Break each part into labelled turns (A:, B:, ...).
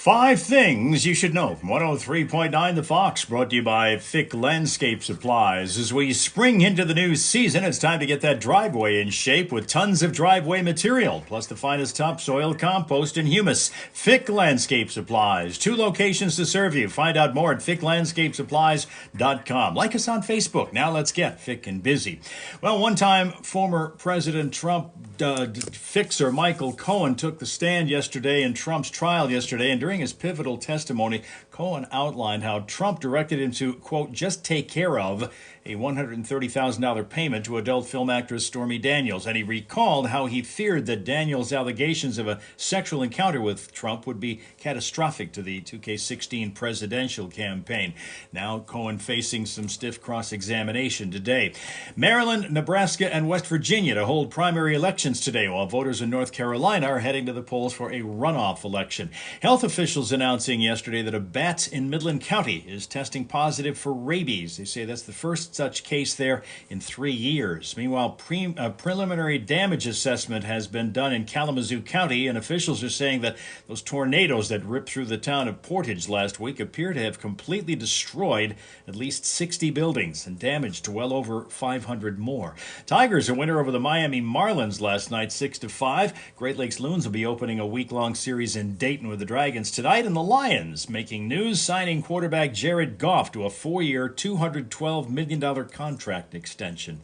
A: Five things you should know from 103.9 The Fox, brought to you by Fick Landscape Supplies. As we spring into the new season, it's time to get that driveway in shape with tons of driveway material, plus the finest topsoil, compost, and humus. Fick Landscape Supplies. 2 locations to serve you. Find out more at ficklandscapesupplies.com. Like us on Facebook. Now let's get Fick and busy. Well, one time former President Trump fixer Michael Cohen took the stand yesterday in Trump's trial yesterday, and during his pivotal testimony, Cohen outlined how Trump directed him to, quote, just take care of a $130,000 payment to adult film actress Stormy Daniels. And he recalled how he feared that Daniels' allegations of a sexual encounter with Trump would be catastrophic to the 2K16 presidential campaign. Now Cohen facing some stiff cross-examination today. Maryland, Nebraska, and West Virginia to hold primary elections today, while voters in North Carolina are heading to the polls for a runoff election. Health officials announcing yesterday that a bat in Midland County is testing positive for rabies. They say that's the first such case there in 3 years. Meanwhile, a preliminary damage assessment has been done in Kalamazoo County, and officials are saying that those tornadoes that ripped through the town of Portage last week appear to have completely destroyed at least 60 buildings and damaged well over 500 more. Tigers a winner over the Miami Marlins last night, 6-5. Great Lakes Loons will be opening a week-long series in Dayton with the Dragons tonight, and the Lions making news, signing quarterback Jared Goff to a 4-year, $212 million contract extension.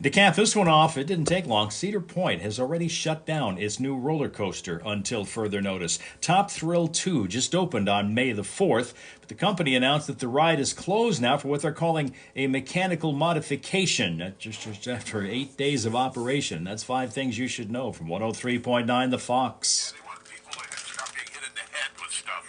A: To cap this one off, it didn't take long. Cedar Point has already shut down its new roller coaster until further notice. Top Thrill 2 just opened on May the 4th, but the company announced that the ride is closed now for what they're calling a mechanical modification, just after 8 days of operation. That's 5 things you should know from 103.9 The Fox.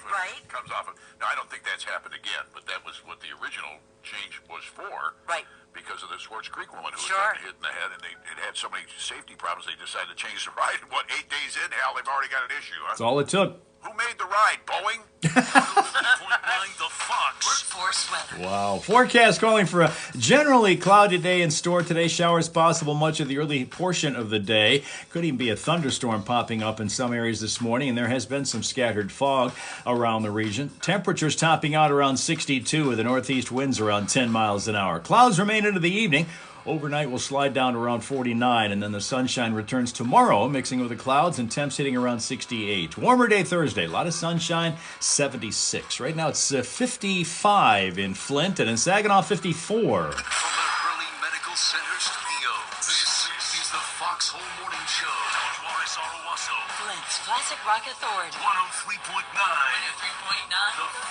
B: Right. Comes off of. Now, I don't think that's happened again, but that was what the original change was for.
C: Right.
B: Because of the Swartz Creek woman who
C: Sure.
B: was hit in the head, and it had so many safety problems, they decided to change the ride. What, 8 days in, Hal, they've already got an issue, huh?
A: That's all it took.
B: Who made the ride? Boeing?
D: 103.9 The Fox.
C: Workforce weather.
A: Wow. Forecast calling for a generally cloudy day in store today. Showers possible much of the early portion of the day. Could even be a thunderstorm popping up in some areas this morning, and there has been some scattered fog around the region. Temperatures topping out around 62 with the northeast winds around 10 miles an hour. Clouds remain into the evening. Overnight will slide down around 49, and then the sunshine returns tomorrow, mixing with the clouds and temps hitting around 68. Warmer day Thursday, a lot of sunshine, 76. Right now it's 55 in Flint, and in Saginaw, 54.
D: From the Hurley Medical Center studio, this is the Fox Home Morning Show. Juarez, Owasso.
C: Flint's Classic Rock Authority.
D: 103.9 The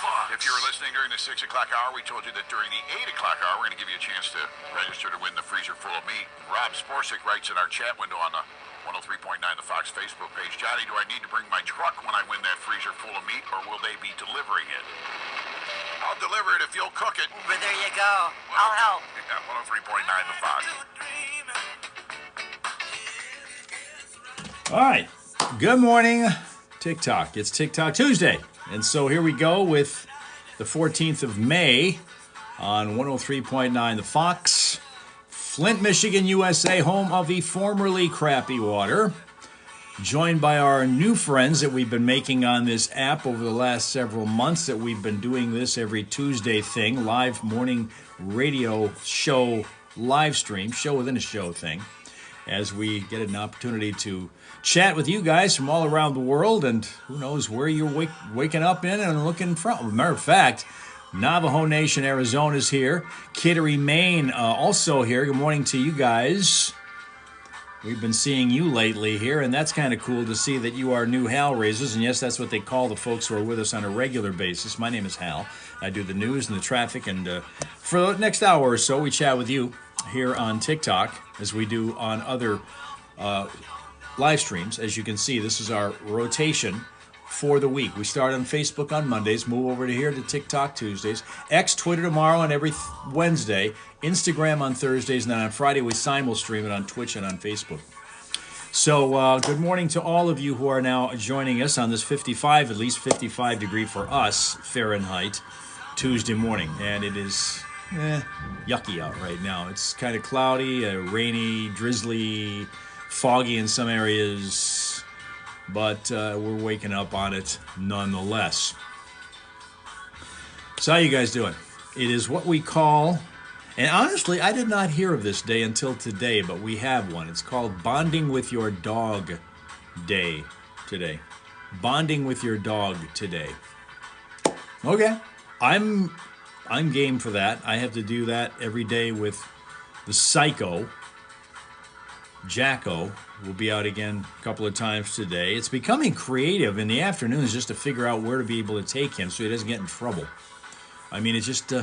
D: Fox.
B: If you were listening during the 6 o'clock hour, we told you that during the 8 o'clock hour, we're going to give you a chance to register to win the freezer full of meat. Rob Sporsic writes in our chat window on the 103.9 The Fox Facebook page, Johnny, do I need to bring my truck when I win that freezer full of meat, or will they be delivering it? I'll deliver it if you'll cook it.
C: Well, there you go. I'll help.
B: Yeah, 103.9 The Fox.
A: All right. Good morning, TikTok. It's TikTok Tuesday. And so here we go with the 14th of May on 103.9 The Fox. Flint, Michigan, USA, home of the formerly crappy water. Joined by our new friends that we've been making on this app over the last several months, that we've been doing this every Tuesday thing, live morning radio show, live stream, show within a show thing, as we get an opportunity to chat with you guys from all around the world, and who knows where you're waking up in and looking from. Matter of fact, Navajo Nation, Arizona is here. Kittery, Maine, also here. Good morning to you guys. We've been seeing you lately here, and that's kind of cool to see that you are new Hal raisers. And yes, that's what they call the folks who are with us on a regular basis. My name is Hal. I do the news and the traffic, and for the next hour or so, we chat with you here on TikTok, as we do on other live streams. As you can see, this is our rotation for the week. We start on Facebook on Mondays, move over to here to TikTok Tuesdays, X, Twitter tomorrow and every Wednesday, Instagram on Thursdays, and then on Friday we simul-stream it on Twitch and on Facebook. So good morning to all of you who are now joining us on this 55, at least 55 degree for us, Fahrenheit, Tuesday morning. And it is yucky out right now. It's kind of cloudy, rainy, drizzly, foggy in some areas. but we're waking up on it nonetheless. So how you guys doing? It is what we call, and honestly, I did not hear of this day until today, but we have one. It's called Bonding with Your Dog Day today. Bonding with your dog today. Okay, I'm game for that. I have to do that every day with the Psycho. Jacko will be out again a couple of times today. It's becoming creative in the afternoons just to figure out where to be able to take him so he doesn't get in trouble. I mean, it's just,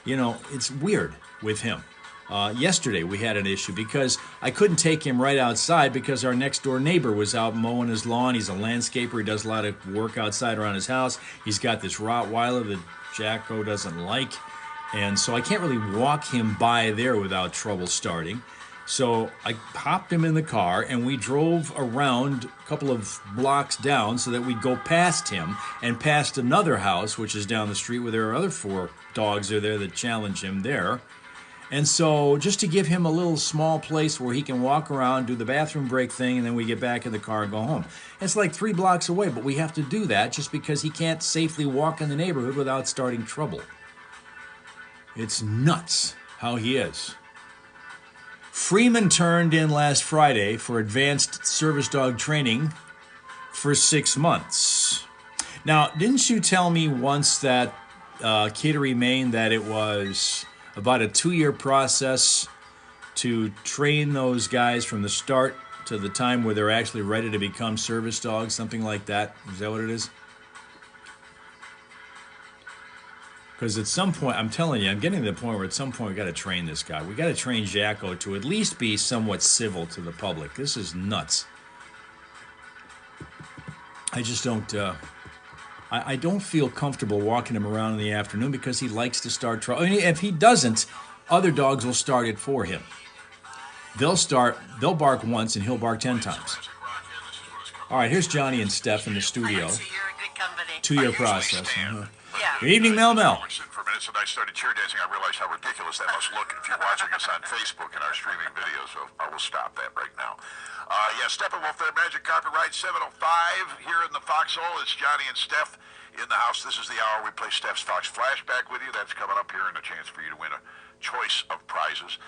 A: it's weird with him. Yesterday we had an issue because I couldn't take him right outside because our next door neighbor was out mowing his lawn. He's a landscaper. He does a lot of work outside around his house. He's got this Rottweiler that Jacko doesn't like. And so I can't really walk him by there without trouble starting. So I popped him in the car and we drove around a couple of blocks down so that we'd go past him and past another house, which is down the street where there are other 4 dogs are there that challenge him there. And so just to give him a little small place where he can walk around, do the bathroom break thing, and then we get back in the car and go home. It's like 3 blocks away, but we have to do that just because he can't safely walk in the neighborhood without starting trouble. It's nuts how he is. Freeman turned in last Friday for advanced service dog training for 6 months. Now, didn't you tell me once that, Kittery, Maine, that it was about a 2-year process to train those guys from the start to the time where they're actually ready to become service dogs, something like that? Is that what it is? Because at some point, I'm telling you, I'm getting to the point where at some point we got to train this guy. We got to train Jacko to at least be somewhat civil to the public. This is nuts. I just don't. I don't feel comfortable walking him around in the afternoon because he likes to start trouble. I mean, if he doesn't, other dogs will start it for him. They'll bark once and he'll bark 10 times. All right, here's Johnny and Steph in the studio. 2-year process.
C: Yeah.
A: Good evening, Mel.
B: For a minute, and I started cheer dancing. I realized how ridiculous that must look if you're watching us on Facebook and our streaming videos. So I will stop that right now. Steppenwolf there, Magic Carpet Ride 705 here in the Foxhole. It's Johnny and Steph in the house. This is the hour we play Steph's Fox Flashback with you. That's coming up here and a chance for you to win a choice of prizes.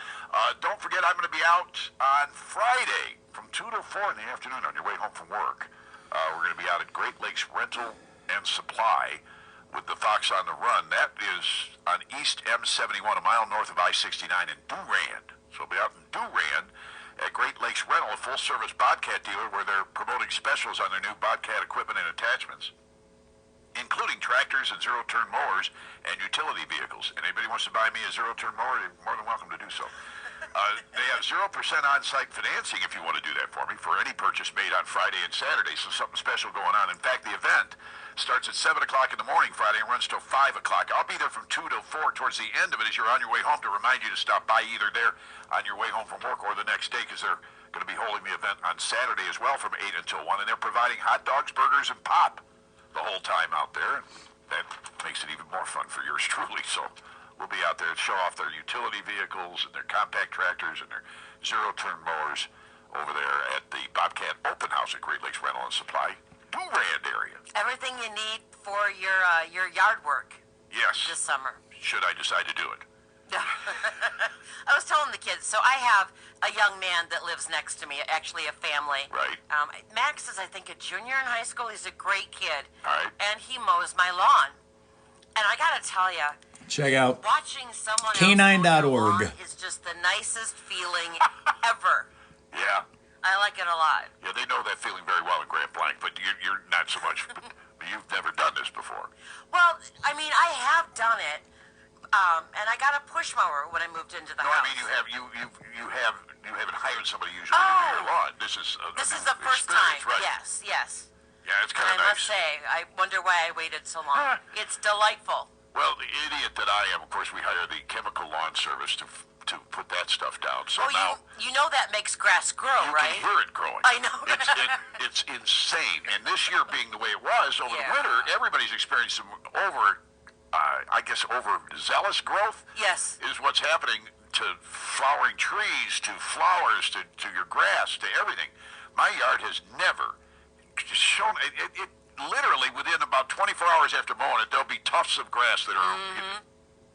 B: Don't forget, I'm going to be out on Friday from 2 to 4 in the afternoon on your way home from work. We're going to be out at Great Lakes Rental and Supply with the Fox on the Run. That is on East M71, a mile north of I-69 in Durand. So we'll be out in Durand at Great Lakes Rental, a full-service Bobcat dealer where they're promoting specials on their new Bobcat equipment and attachments, including tractors and zero-turn mowers and utility vehicles. And anybody wants to buy me a zero-turn mower, you're more than welcome to do so. They have 0% on-site financing if you want to do that for me for any purchase made on Friday and Saturday, so something special going on. In fact, the event starts at 7 o'clock in the morning Friday and runs till 5 o'clock. I'll be there from 2 till 4 towards the end of it as you're on your way home to remind you to stop by either there on your way home from work or the next day, because they're going to be holding the event on Saturday as well from 8 until 1, and they're providing hot dogs, burgers, and pop the whole time out there. That makes it even more fun for yours truly. So we'll be out there to show off their utility vehicles and their compact tractors and their zero-turn mowers over there at the Bobcat Open House at Great Lakes Rental and Supply, Durand area.
C: Everything you need for your yard work.
B: Yes.
C: This summer.
B: Should I decide to do it?
C: I was telling the kids, so I have a young man that lives next to me, actually a family.
B: Right.
C: Max is, I think, a junior in high school. He's a great kid.
B: All right.
C: And he mows my lawn. And I got to tell you,
A: Check out
C: watching someone
A: Canine.org.
C: else mow your lawn is just the nicest feeling ever.
B: Yeah.
C: I like it a lot.
B: Yeah, they know that feeling very well in Grand Blanc, but you're not so much. But you've never done this before.
C: Well, I mean, I have done it, and I got a push mower when I moved into the
B: No,
C: house.
B: I mean you haven't hired somebody usually to do your lawn. This is
C: the first time.
B: right?
C: Yes.
B: Yeah, it's kind
C: And
B: of
C: I
B: nice.
C: must say, I wonder why I waited so long. It's delightful.
B: Well, the idiot that I am, of course, we hire the chemical lawn service to put that stuff down. So now
C: you know that makes grass grow,
B: you
C: right?
B: can hear it growing.
C: I know.
B: It's insane. And this year being the way it was over the
C: Yeah.
B: winter, everybody's experienced some overzealous growth.
C: Yes.
B: Is what's happening to flowering trees, to flowers, to your grass, to everything. My yard has never shown it literally within about 24 hours after mowing it, there'll be tufts of grass that are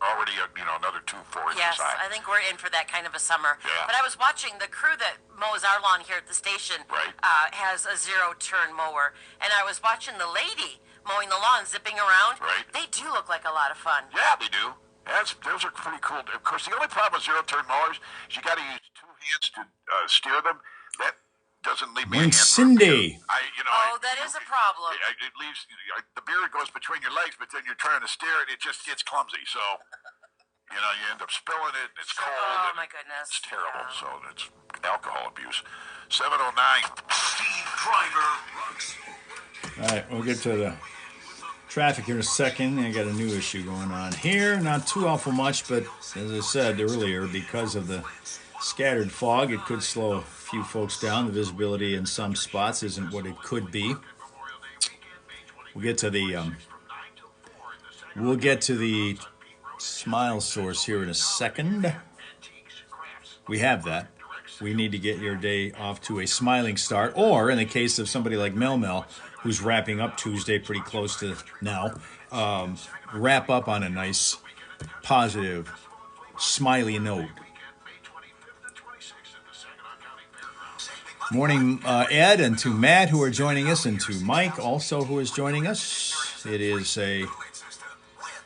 B: already, another 2-4 inches
C: Yes,
B: high.
C: I think we're in for that kind of a summer.
B: Yeah.
C: But I was watching the crew that mows our lawn here at the station.
B: Right.
C: Has a 0-turn mower, and I was watching the lady mowing the lawn, zipping around.
B: Right.
C: They do look like a lot of fun.
B: Yeah, they do. Those are pretty cool. Of course, the only problem with 0-turn mowers is you got to use 2 hands to steer them. That doesn't leave me.
A: When Cindy.
C: That is a problem.
B: It leaves the beard goes between your legs, but then you're trying to steer it. It just gets clumsy. So, you end up spilling it. It's cold.
C: Oh my goodness.
B: It's terrible.
C: Yeah.
B: So it's alcohol abuse. 7:09.
D: Steve Driver.
A: All right, we'll get to the traffic here in a second. I got a new issue going on here. Not too awful much, but as I said earlier, because of the scattered fog, it could slow a few folks down. The visibility in some spots isn't what it could be. We'll get to the smile source here in a second. We have that. We need to get your day off to a smiling start, or in the case of somebody like Mel Mel, who's wrapping up Tuesday pretty close to now, wrap up on a nice, positive, smiley note. Morning, Ed, and to Matt, who are joining us, and to Mike, also, who is joining us. It is a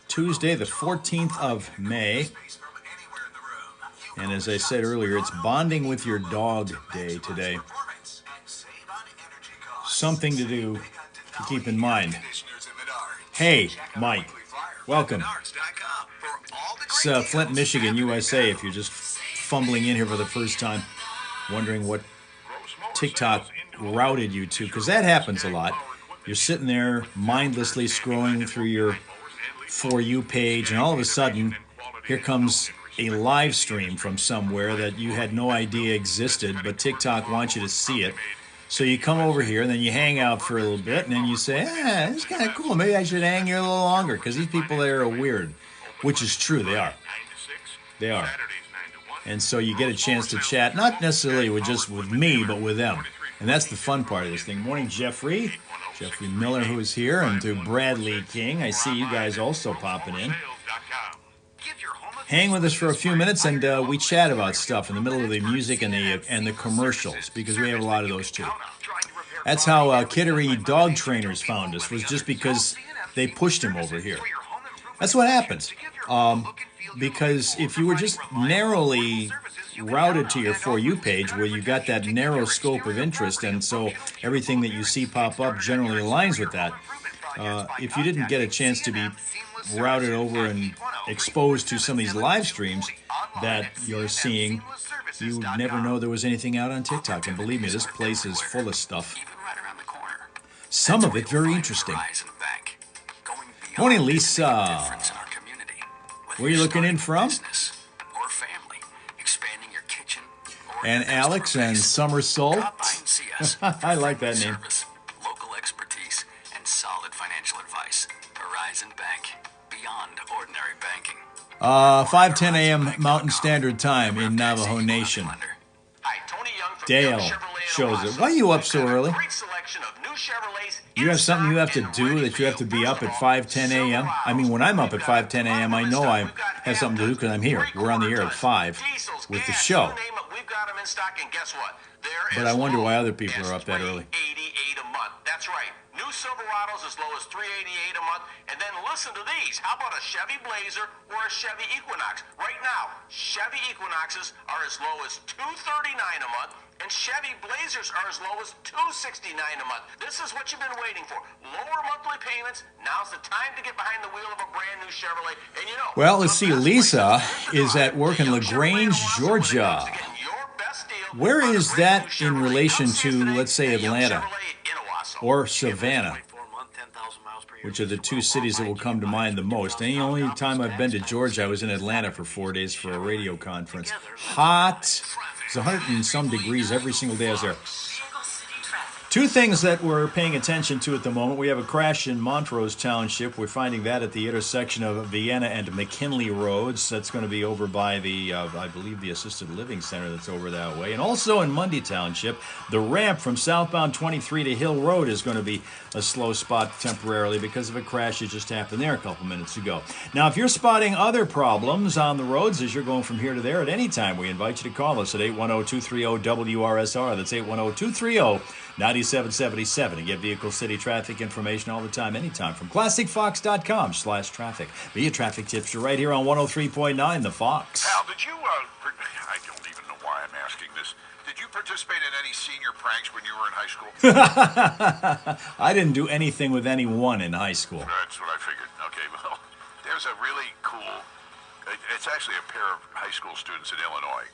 A: Tuesday, the 14th of May. And as I said earlier, it's Bonding with Your Dog Day today. Something to do to keep in mind. Hey, Mike, welcome. It's Flint, Michigan, USA, if you're just fumbling in here for the first time, wondering what TikTok routed you to, because that happens a lot. You're sitting there mindlessly scrolling through your For You page, and all of a sudden, here comes a live stream from somewhere that you had no idea existed, but TikTok wants you to see it. So you come over here, and then you hang out for a little bit, and then you say, this is kind of cool. Maybe I should hang here a little longer, because these people there are weird. Which is true, they are. They are. And so you get a chance to chat, not necessarily with me, but with them. And that's the fun part of this thing. Morning, Jeffrey Miller, who is here, and to Bradley King. I see you guys also popping in. Hang with us for a few minutes, and we chat about stuff in the middle of the music and the commercials, because we have a lot of those too. That's how Kittery dog trainers found us, was just because they pushed him over here. That's what happens. Because if you were just narrowly routed to your For You page, where you got that narrow scope of interest, and so everything that you see pop up generally aligns with that, if you didn't get a chance to be routed over and exposed to some of these live streams that you're seeing, you would never know there was anything out on TikTok. And believe me, this place is full of stuff. Some of it very interesting. Morning, Lisa. Where are you looking in from? And Alex and Summer Soul. I like that name.
D: Local expertise and solid financial advice. Horizon Bank. Beyond ordinary banking.
A: 5:10 a.m. Mountain Standard Time in Navajo Nation. Dale shows it. Why are you up so early? You have something you have to do, that you have to be up at 5:10 a.m.? I mean, when I'm up at 5:10 a.m., I know I have something to do because I'm here. We're on the air at 5 with the show. But I wonder why other people are up that early.
D: That's right. New Silverados as low as $388 a month. And then listen to these. How about a Chevy Blazer or a Chevy Equinox? Right now, Chevy Equinoxes are as low as $239 a month, and Chevy Blazers are as low as $269 a month. This is what you've been waiting for. Lower monthly payments. Now's the time to get behind the wheel of a brand new Chevrolet. And you know,
A: well, let's see. Lisa is at work in LaGrange, Georgia. Where is that in relation to, let's say, Atlanta or Savannah, which are the two cities that will come to mind the most? And the only time I've been to Georgia, I was in Atlanta for 4 days for a radio conference. Hot. It's 100 and some degrees every single day I was there. Two things that we're paying attention to at the moment. We have a crash in Montrose Township. We're finding that at the intersection of Vienna and McKinley Roads. That's going to be over by the, I believe, the assisted living center that's over that way. And also in Mundy Township, the ramp from southbound 23 to Hill Road is going to be a slow spot temporarily because of a crash that just happened there a couple minutes ago. Now, if you're spotting other problems on the roads as you're going from here to there at any time, we invite you to call us at 810-230-WRSR. That's 810-230-9777 and get Vehicle City traffic information all the time, anytime from ClassicFox.com/traffic. Be a traffic tipster right here on 103.9 The Fox.
B: Al, did you, I don't even know why I'm asking this. Did you participate in any senior pranks when you were in high school?
A: I didn't do anything with anyone in high school.
B: That's what I figured. Okay, well, there's a really cool, it's actually a pair of high school students in Illinois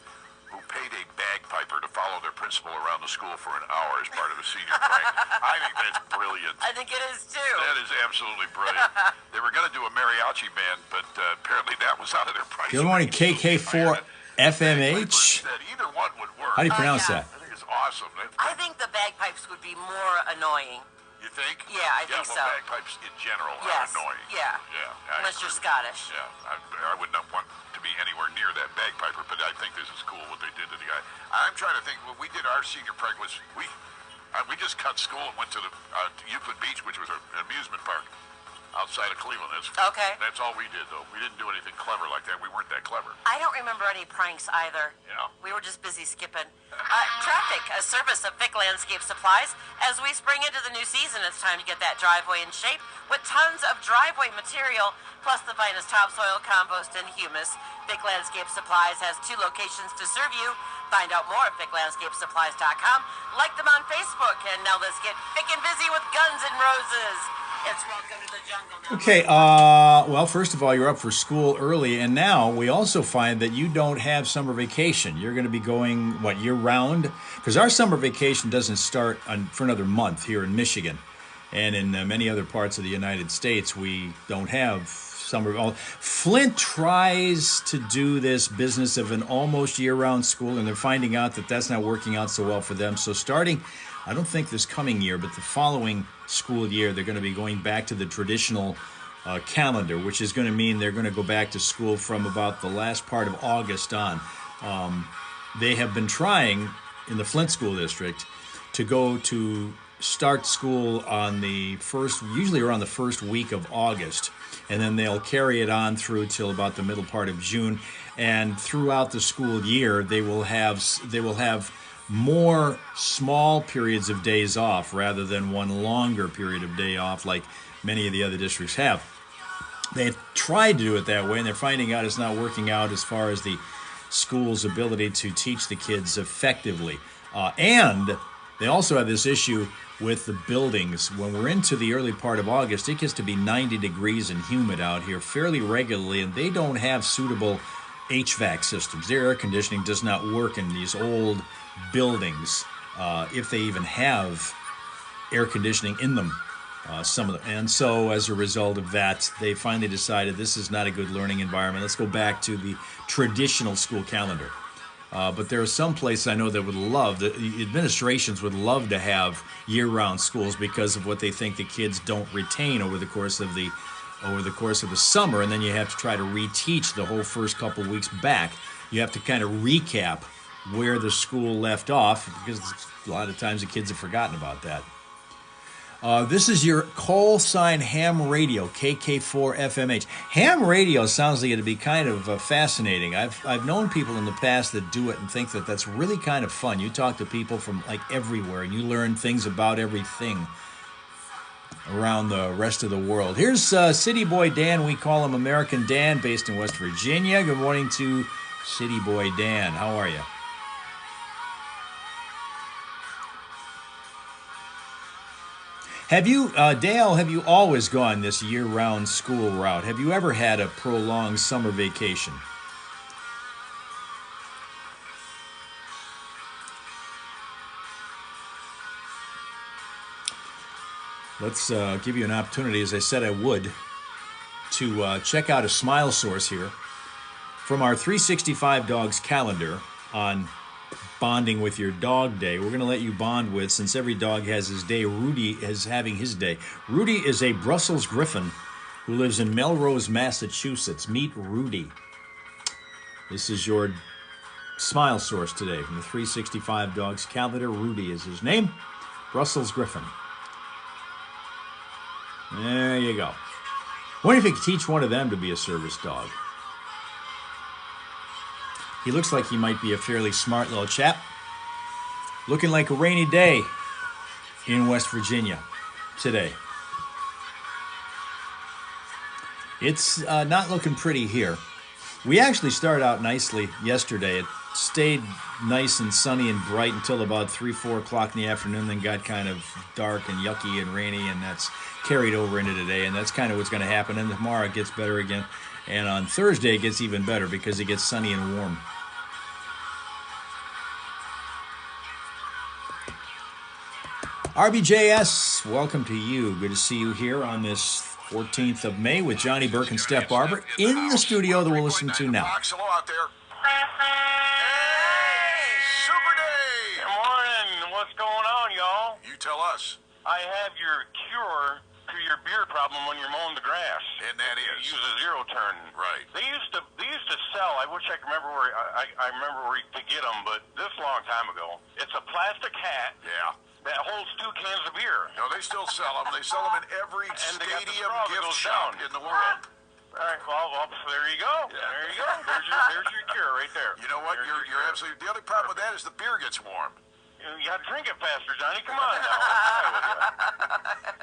B: who paid a bagpiper to follow their principal around the school for an hour as part of a senior prank. I think that's brilliant.
C: I think it is too.
B: That is absolutely brilliant. They were going to do a mariachi band, but apparently that was out of their price.
A: Good morning, KK4 FMH.
B: Either one would work.
A: How do you pronounce
C: yeah.
A: that?
B: I think it's awesome.
C: I think the bagpipes would be more annoying.
B: You think?
C: Yeah, I think so.
B: Bagpipes in general are
C: Yes.
B: annoying.
C: Yeah.
B: Yeah.
C: Unless you're Scottish.
B: Yeah, I would not want to be anywhere near that bagpiper, but I think this is cool what they did to the guy. I'm trying to think. What we did our senior prank was we just cut school and went to the to Euclid Beach, which was an amusement park outside of Cleveland. That's all we did, though. We didn't do anything clever like that. We weren't that clever.
C: I don't remember any pranks either.
B: Yeah.
C: We were just busy skipping. Traffic, a service of Vic Landscape Supplies. As we spring into the new season, it's time to get that driveway in shape with tons of driveway material, plus the finest topsoil, compost, and humus. Vic Landscape Supplies has 2 locations to serve you. Find out more at VicLandscapeSupplies.com. Like them on Facebook. And now let's get Vic and busy with Guns N' Roses. It's Welcome to the Jungle now.
A: Okay, well, first of all, you're up for school early, and now we also find that you don't have summer vacation. You're going to be going, year-round? Because our summer vacation doesn't start for another month here in Michigan. And in many other parts of the United States, we don't have summer. Flint tries to do this business of an almost year-round school, and they're finding out that that's not working out so well for them. So starting, I don't think this coming year, but the following school year, they're going to be going back to the traditional calendar, which is going to mean they're going to go back to school from about the last part of August on. They have been trying in the Flint School District to start school on usually around the first week of August, and then they'll carry it on through till about the middle part of June. And throughout the school year, they will have more small periods of days off rather than one longer period of day off like many of the other districts have. They've tried to do it that way, and they're finding out it's not working out as far as the school's ability to teach the kids effectively. And they also have this issue with the buildings. When we're into the early part of August, it gets to be 90 degrees and humid out here fairly regularly, and they don't have suitable HVAC systems. Their air conditioning does not work in these old buildings, if they even have air conditioning in them, some of them. And so as a result of that, they finally decided this is not a good learning environment. Let's go back to the traditional school calendar. But there are some places I know that the administrations would love to have year-round schools because of what they think the kids don't retain over the course of the summer, and then you have to try to reteach the whole first couple weeks back. You have to kind of recap where the school left off, because a lot of times the kids have forgotten about that. This is your call sign ham radio, KK4 FMH. Ham radio sounds like it'd be kind of fascinating. I've known people in the past that do it and think that that's really kind of fun. You talk to people from everywhere, and you learn things about everything around the rest of the world. Here's City Boy Dan. We call him American Dan, based in West Virginia. Good morning to City Boy Dan. How are you? Have you, Dale, have you always gone this year-round school route? Have you ever had a prolonged summer vacation? Let's give you an opportunity, as I said I would, to check out a smile source here from our 365 Dogs calendar on bonding with your dog day. We're going to let you bond with, since every dog has his day, Rudy is having his day. Rudy is a Brussels Griffon who lives in Melrose, Massachusetts. Meet Rudy. This is your smile source today from the 365 Dogs calendar. Rudy is his name. Brussels Griffon. There you go. Wonder if you could teach one of them to be a service dog. He looks like he might be a fairly smart little chap. Looking like a rainy day in West Virginia today. It's not looking pretty here. We actually started out nicely yesterday. It stayed nice and sunny and bright until about 3, 4 o'clock in the afternoon, then got kind of dark and yucky and rainy, and that's carried over into today, and that's kind of what's going to happen. And tomorrow it gets better again, and on Thursday it gets even better because it gets sunny and warm. RBJS, welcome to you. Good to see you here on this 14th of May with Johnny Burke and Steph Barber in the studio that we'll listen to now.
B: Hello out there. Hey, Super Day.
D: Good morning. What's going on, y'all?
B: You tell us.
D: I have your cure to your beer problem when you're mowing the grass.
B: And that is?
D: You use a zero turn.
B: Right.
D: They used to sell. I wish I could remember where I remember where to get them, but this long time ago, it's a plastic hat.
B: Yeah.
D: That holds 2 cans of beer.
B: No, they still sell them. They sell them in every
D: they got the
B: stadium
D: straw that
B: gift
D: goes
B: shop
D: down.
B: in the world.
D: All right, well, there you go.
B: Yeah.
D: There you go. There's your cure right there.
B: You know what?
D: There's
B: You're absolutely. The only problem with that is the beer gets warm.
D: You got to drink it faster, Johnny. Come on now.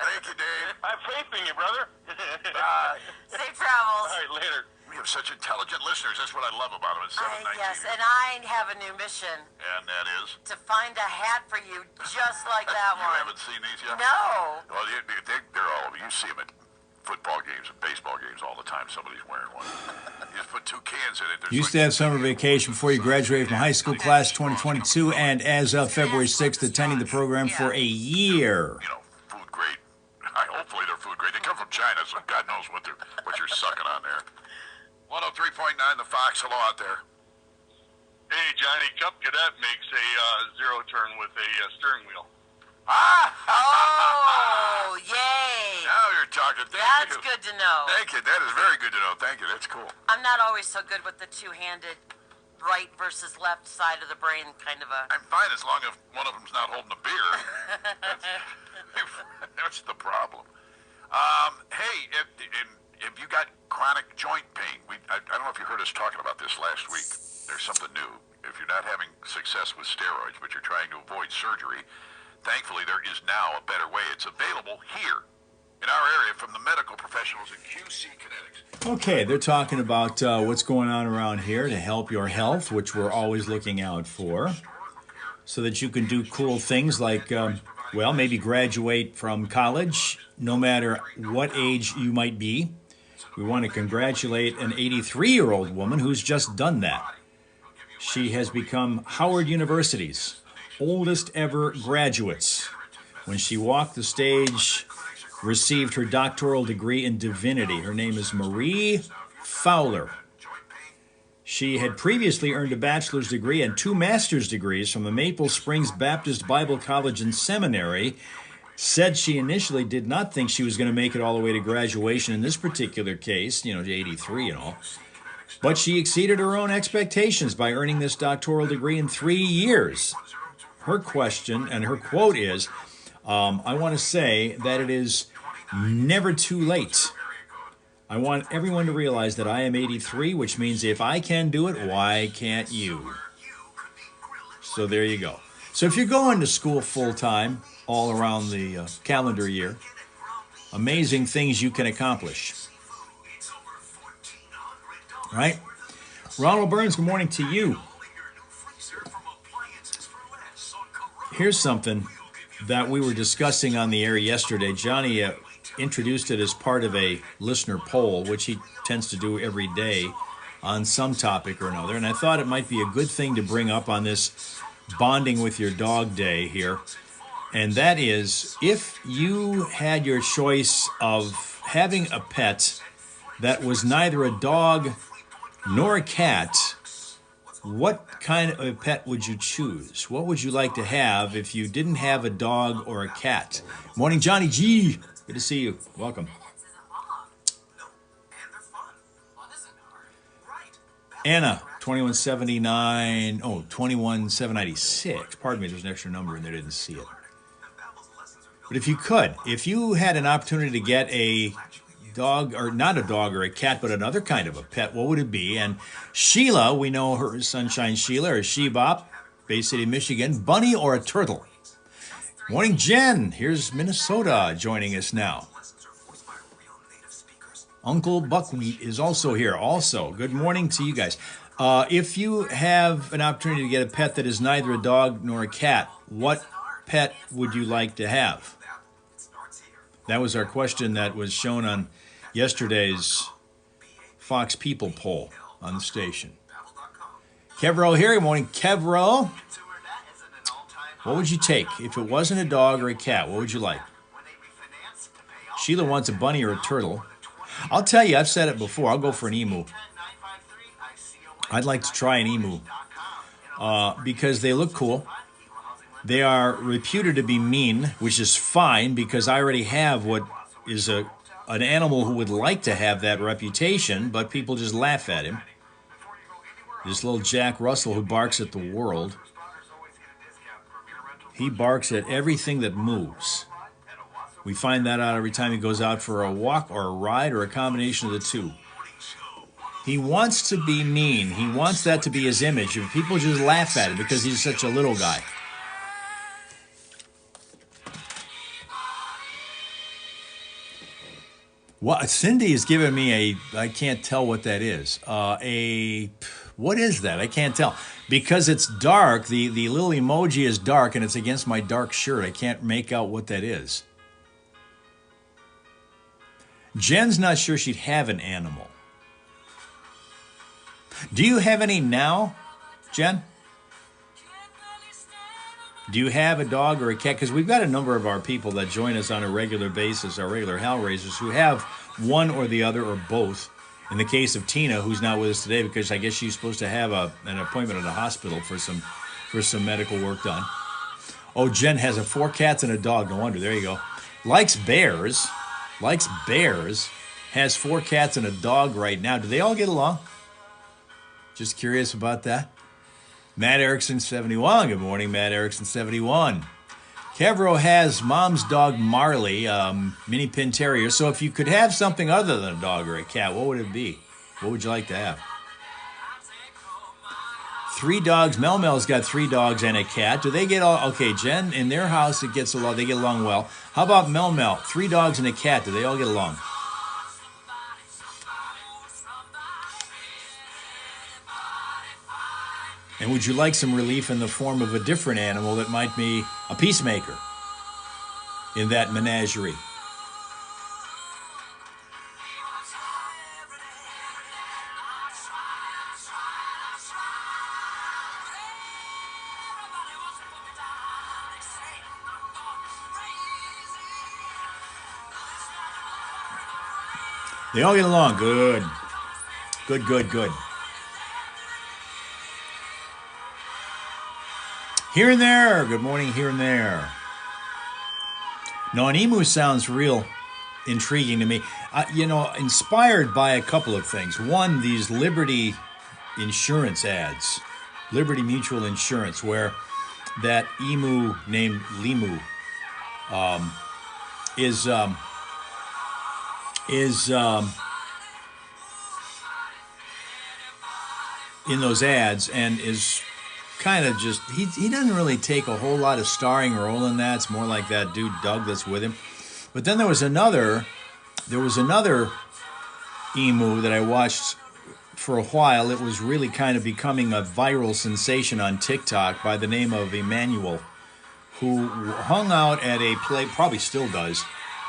B: Thank you, Dave.
D: I have faith in you, brother.
B: Bye.
C: Safe travels.
D: All right, later.
B: We have such intelligent listeners. That's what I love about them. It's 7:19.
C: Yes, and I have a new mission.
B: And that is?
C: To find a hat for you just like that
B: You
C: one.
B: haven't seen these yet?
C: No.
B: Well, they're all over. You see them at football games and baseball games all the time. Somebody's wearing one. You just put 2 cans in it. There's
A: Used to have summer vacation before you graduated from high school class 2022, and as of February 6th, attending the program for a year.
B: You know, food grade. Hopefully they're food grade. They come from China, so God knows what you're sucking on there. 103.9 The Fox. Hello out there.
E: Hey, Johnny, Cup Cadet makes a zero turn with a steering wheel.
C: Oh, yay.
B: Now you're talking.
C: That's good to know.
B: Thank you. That is very good to know. Thank you. That's cool.
C: I'm not always so good with the two-handed right versus left side of the brain kind of a...
B: I'm fine as long as one of them's not holding a beer. That's the problem. Hey, if you got chronic joint pain, I don't know if you heard us talking about this last week. There's something new. If you're not having success with steroids, but you're trying to avoid surgery, thankfully there is now a better way. It's available here in our area from the medical professionals at QC Kinetics.
A: Okay, they're talking about what's going on around here to help your health, which we're always looking out for, so that you can do cool things like, well, maybe graduate from college, no matter what age you might be. We want to congratulate an 83-year-old woman who's just done that. She has become Howard University's oldest ever graduates. When she walked the stage, received her doctoral degree in divinity. Her name is Marie Fowler. She had previously earned a bachelor's degree and 2 master's degrees from the Maple Springs Baptist Bible College and Seminary. Said she initially did not think she was going to make it all the way to graduation in this particular case, you know, 83 and all. But she exceeded her own expectations by earning this doctoral degree in 3 years. Her question and her quote is, I want to say that it is never too late. I want everyone to realize that I am 83, which means if I can do it, why can't you? So there you go. So if you're going to school full-time all around the calendar year, amazing things you can accomplish. Right? Ronald Burns, good morning to you. Here's something that we were discussing on the air yesterday. Johnny introduced it as part of a listener poll, which he tends to do every day on some topic or another. And I thought it might be a good thing to bring up on this bonding with your dog day here. And that is, if you had your choice of having a pet that was neither a dog nor a cat, What kind of a pet would you choose? What would you like to have if you didn't have a dog or a cat? Morning, Johnny G. Good to see you. Welcome. Anna, 2179. Oh, 21796. Pardon me, there's an extra number in there. I didn't see it. But if you had an opportunity to get a dog, or not a dog or a cat, but another kind of a pet, what would it be? And Sheila, we know her, Sunshine Sheila, or Shebop, Bay City, Michigan, bunny or a turtle? Morning, Jen. Here's Minnesota joining us now. Uncle Buckwheat is also here. Also, good morning to you guys. If you have an opportunity to get a pet that is neither a dog nor a cat, what pet would you like to have? That was our question that was shown on yesterday's Fox People poll on the station. Kevro here. Good morning, Kevro. What would you take if it wasn't a dog or a cat? What would you like? Sheila wants a bunny or a turtle. I'll tell you, I've said it before. I'll go for an emu. I'd like to try an emu because they look cool. They are reputed to be mean, which is fine because I already have what is an animal who would like to have that reputation, but people just laugh at him. This little Jack Russell who barks at the world. He barks at everything that moves. We find that out every time he goes out for a walk or a ride or a combination of the two. He wants to be mean. He wants that to be his image. And people just laugh at him because he's such a little guy. What Cindy is giving me I can't tell what that is. What is that? I can't tell. Because it's dark, the little emoji is dark and it's against my dark shirt. I can't make out what that is. Jen's not sure she'd have an animal. Do you have any now, Jen? Do you have a dog or a cat? Because we've got a number of our people that join us on a regular basis, our regular Hellraisers, who have one or the other or both. In the case of Tina, who's not with us today because I guess she's supposed to have an appointment at a hospital for some medical work done. Oh, Jen has 4 cats and a dog. No wonder. There you go. Likes bears, has 4 cats and a dog right now. Do they all get along? Just curious about that. Matt Erickson, 71. Good morning, Matt Erickson, 71. Kevro has mom's dog, Marley, mini pin terrier. So if you could have something other than a dog or a cat, what would it be? What would you like to have? 3 dogs. Mel Mel's got 3 dogs and a cat. Do they get all... Okay, Jen, in their house, they get along well. How about Mel Mel? 3 dogs and a cat. Do they all get along? And would you like some relief in the form of a different animal that might be a peacemaker in that menagerie? They all get along. Good. Good. Here and there. Good morning, here and there. No, an emu sounds real intriguing to me. Inspired by a couple of things. One, these Liberty insurance ads. Liberty Mutual Insurance, where that emu named Limu is in those ads and is kind of just, he doesn't really take a whole lot of starring role in that. It's more like that dude Doug that's with him. But then there was another emu that I watched for a while. It was really kind of becoming a viral sensation on TikTok by the name of Emmanuel, who hung out at a place, probably still does,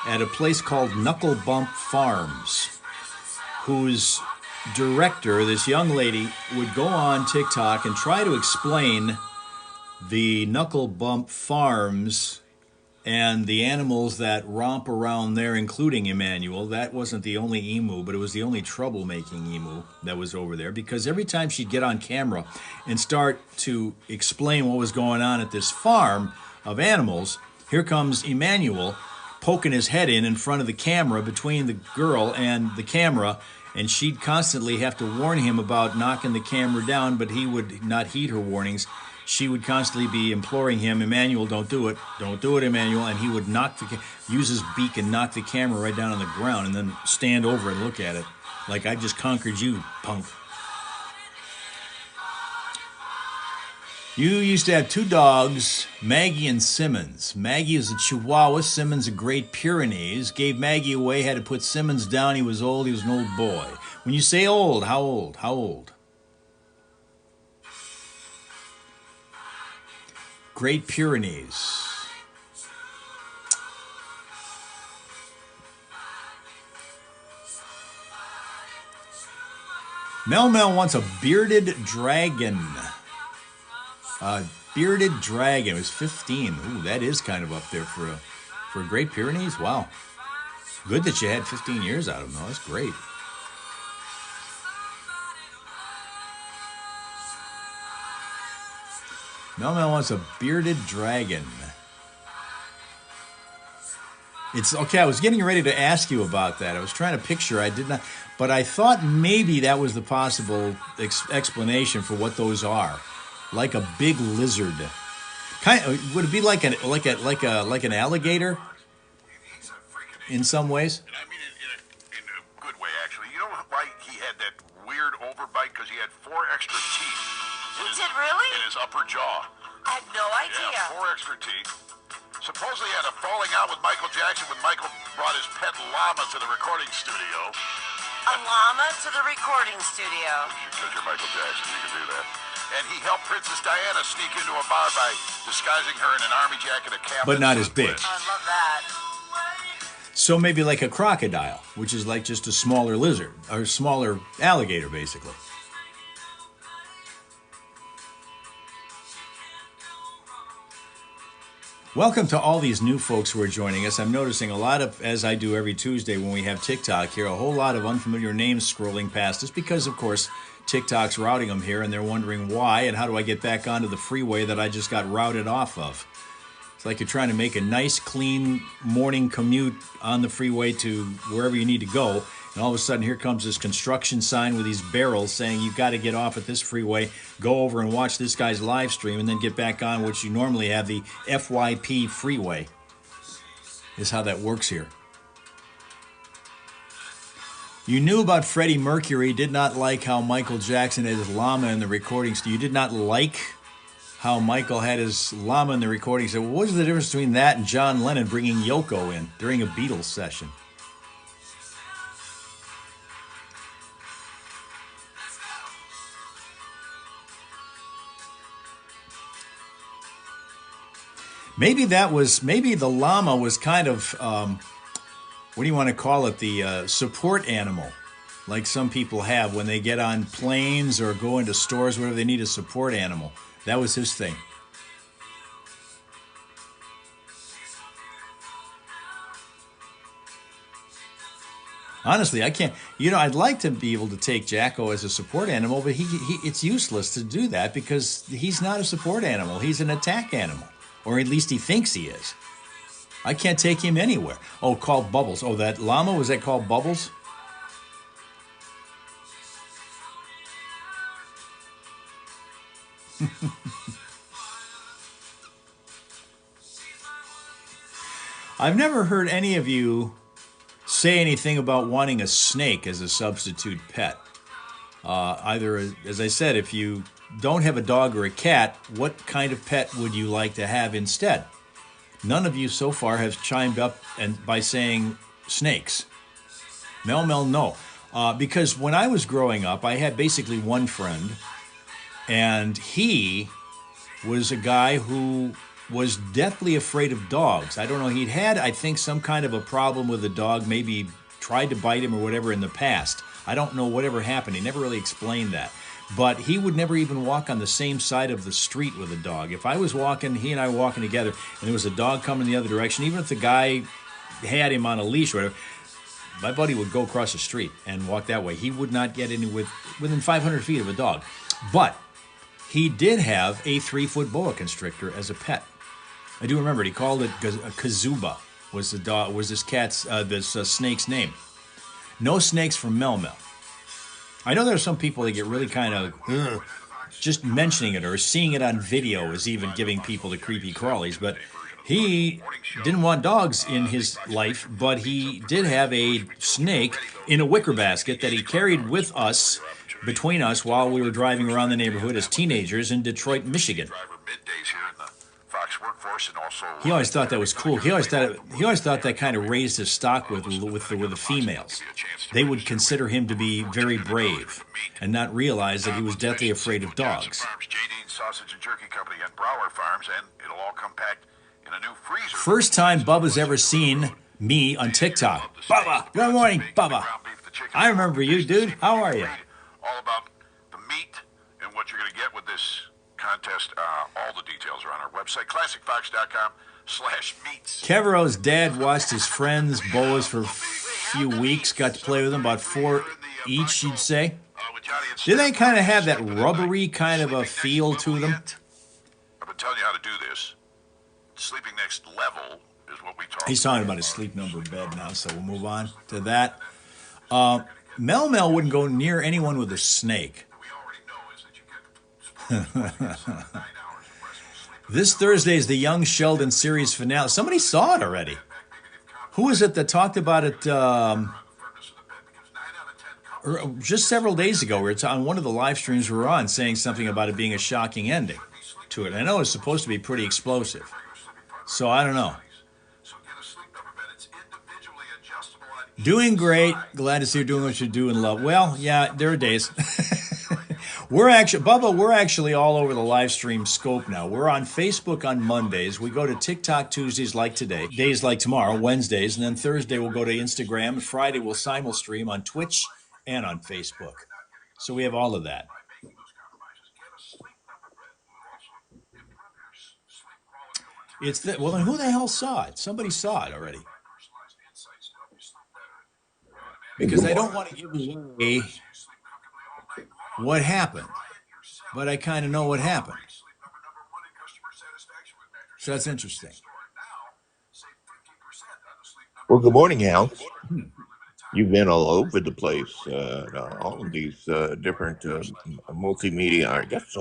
A: at a place called Knuckle Bump Farms, whose director, this young lady, would go on TikTok and try to explain the Knuckle Bump Farms And the animals that romp around there, including Emmanuel, that wasn't the only emu, but it was the only troublemaking emu that was over there. Because every time she'd get on camera and start to explain what was going on at this farm of animals, here comes Emmanuel poking his head in front of the camera between the girl and the camera. And she'd constantly have to warn him about knocking the camera down, but he would not heed her warnings. She would constantly be imploring him, Emmanuel, don't do it, Emmanuel, and he would use his beak and knock the camera right down on the ground and then stand over and look at it like I just conquered you, punk. You used to have two dogs, Maggie and Simmons. Maggie is a Chihuahua, Simmons a Great Pyrenees. Gave Maggie away, had to put Simmons down. He was old, he was an old boy. When you say old, how old? How old? Great Pyrenees. Mel wants a bearded dragon. Bearded dragon. It was 15. Ooh, that is kind of up there for a Great Pyrenees. Wow. Good that you had 15 years out of them, though. That's great. Mel wants a bearded dragon. It's okay. I was getting ready to ask you about that. I was trying to picture. I did not, but I thought maybe that was the possible explanation for what those are. Like a big lizard. Would it be like an alligator? In some ways.
B: And I mean, in a good way, actually. You know why he had that weird overbite? Because he had 4 extra teeth.
C: He did really?
B: In his upper jaw.
C: I had no idea.
B: Yeah, 4 extra teeth. Supposedly he had a falling out with Michael Jackson when Michael brought his pet llama to the recording studio.
C: A llama to the recording studio.
B: Because you're Michael Jackson, you can do that. And he helped Princess Diana sneak into a bar by disguising her in an army jacket, a cap,
A: but not as big.
C: I love that.
A: So maybe like a crocodile, which is like just a smaller lizard, or smaller alligator, basically. Welcome to all these new folks who are joining us. I'm noticing a lot of, as I do every Tuesday when we have TikTok here, a whole lot of unfamiliar names scrolling past us because, of course, TikTok's routing them here, and they're wondering why and how do I get back onto the freeway that I just got routed off of. It's like you're trying to make a nice, clean morning commute on the freeway to wherever you need to go, and all of a sudden here comes this construction sign with these barrels saying you've got to get off at this freeway, go over and watch this guy's live stream, and then get back on what you normally have, the FYP freeway. Is how that works here. You knew about Freddie Mercury, did not like how Michael Jackson had his llama in the recordings. You did not like how Michael had his llama in the recordings. So what was the difference between that and John Lennon bringing Yoko in during a Beatles session? Maybe the llama was kind of, what do you want to call it, the support animal, like some people have when they get on planes or go into stores, whatever, they need a support animal. That was his thing. Honestly, I can't, I'd like to be able to take Jacko as a support animal, but it's useless to do that because he's not a support animal. He's an attack animal. Or at least he thinks he is. I can't take him anywhere. Oh, called Bubbles. Oh, that llama, was that called Bubbles? I've never heard any of you say anything about wanting a snake as a substitute pet. Either, as I said, if you don't have a dog or a cat, what kind of pet would you like to have instead? None of you so far have chimed up by saying snakes. Mel, no. Because when I was growing up, I had basically one friend, and he was a guy who was deathly afraid of dogs. I don't know, he'd had, I think, some kind of a problem with a dog, maybe tried to bite him or whatever in the past. I don't know whatever happened. He never really explained that. but he would never even walk on the same side of the street with a dog. If I was walking, he and I were walking together, and there was a dog coming the other direction, even if the guy had him on a leash or whatever, my buddy would go across the street and walk that way. He would not get within 500 feet of a dog. But he did have a 3-foot boa constrictor as a pet. I do remember it. He called it Kazuba. Was this snake's name? No snakes from Mel Mel. I know there are some people that get really kind of just mentioning it or seeing it on video is even giving people the creepy crawlies, but he didn't want dogs in his life, but he did have a snake in a wicker basket that he carried with us, between us, while we were driving around the neighborhood as teenagers in Detroit, Michigan. He always thought that was cool. He always thought that kind of raised his stock with the females. They would consider him to be very brave and not realize that he was deathly afraid of dogs. First time Bubba's ever seen me on TikTok. Bubba, good morning, Bubba. I remember you, dude. How are you?
B: All about the meat and what you're going to get with this contest. All the details are on our website, classicfox.com/meats.
A: Kevero's dad watched his friends' boas for a few weeks, got to play with them, about 4 each, you'd say. Did they kind of have that rubbery kind of a feel to them?
B: I've been telling you how to do this. Sleeping next level is what we talk about.
A: He's talking about his sleep number bed now, so we'll move on to that. Mel Mel wouldn't go near anyone with a snake. This Thursday is the Young Sheldon series finale. Somebody saw it already. Who was it that talked about it just several days ago? It's on one of the live streams we were on, saying something about it being a shocking ending to it. I know it's supposed to be pretty explosive. So I don't know. Doing great. Glad to see you doing what you do and love. Well, yeah, there are days. We're actually all over the live stream scope now. We're on Facebook on Mondays. We go to TikTok Tuesdays like today, days like tomorrow, Wednesdays, and then Thursday we'll go to Instagram, and Friday we'll simul-stream on Twitch and on Facebook. So we have all of that. Well, then who the hell saw it? Somebody saw it already. Because I don't want to give away what happened, but I kind of know what happened. So that's interesting.
F: Well, good morning, Hal. You've been all over the place, all of these different multimedia, I guess,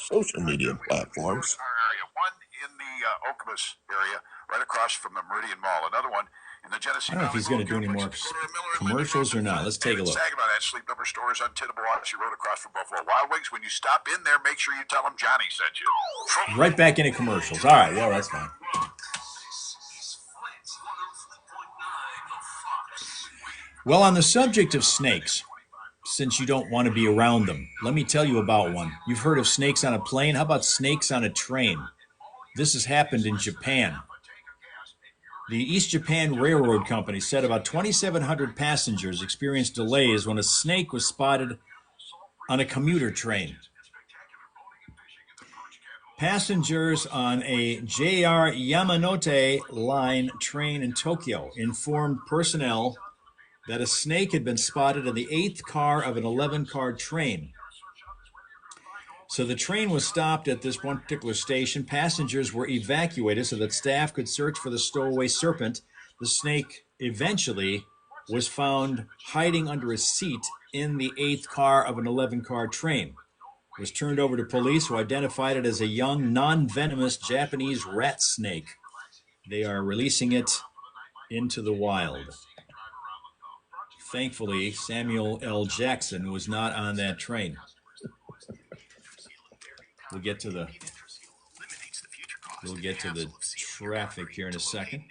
F: social media platforms.
B: One in the Okemos area, right across from the Meridian Mall. Another one in the Genesee
A: Valley. I don't know if he's going to do any more commercials or not. Let's take a look.
B: Saginaw, that Sleep Number stores on Tittabawassee Road across from Buffalo Wild Wings. When you stop in there, make sure you tell them Johnny sent you.
A: Right back into commercials. All right, well, that's fine. Well, on the subject of snakes, since you don't want to be around them, let me tell you about one. You've heard of snakes on a plane? How about snakes on a train? This has happened in Japan. The East Japan Railroad Company said about 2,700 passengers experienced delays when a snake was spotted on a commuter train. Passengers on a JR Yamanote line train in Tokyo informed personnel that a snake had been spotted in the 8th car of an 11-car train. So the train was stopped at this one particular station. Passengers were evacuated so that staff could search for the stowaway serpent. The snake eventually was found hiding under a seat in the 8th car of an 11-car train. It was turned over to police, who identified it as a young, non-venomous Japanese rat snake. They are releasing it into the wild. Thankfully, Samuel L. Jackson was not on that train. We'll get to the traffic here in a second.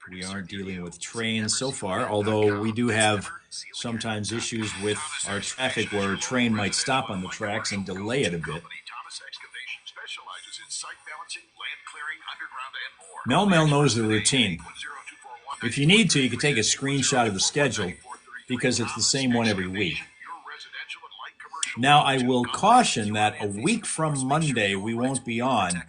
A: We aren't dealing with trains so far, although we do have sometimes issues with our traffic where a train might stop on the tracks and delay it a bit. Mel Mel knows the routine. If you need to, you can take a screenshot of the schedule because it's the same one every week. Now, I will caution that a week from Monday we won't be on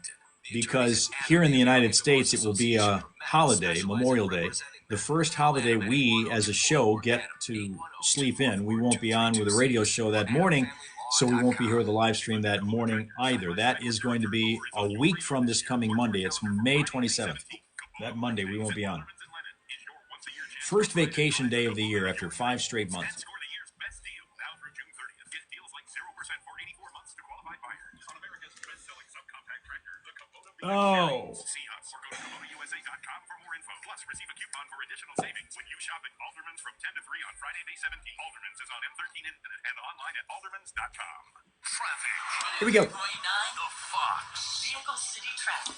A: because here in the United States it will be a holiday, Memorial Day. The first holiday we as a show get to sleep in. We won't be on with a radio show that morning, so we won't be here with a live stream that morning either. That is going to be a week from this coming Monday. It's May 27th. That Monday we won't be on. First vacation day of the year after 5 straight months. Oh.
G: Receive a coupon for additional savings when you shop at Alderman's from 10 to 3 on Friday, May 17th. Alderman's is on M13 and online at aldermans.com. Traffic.
A: Here we go.
G: The Fox.
C: Vehicle City traffic.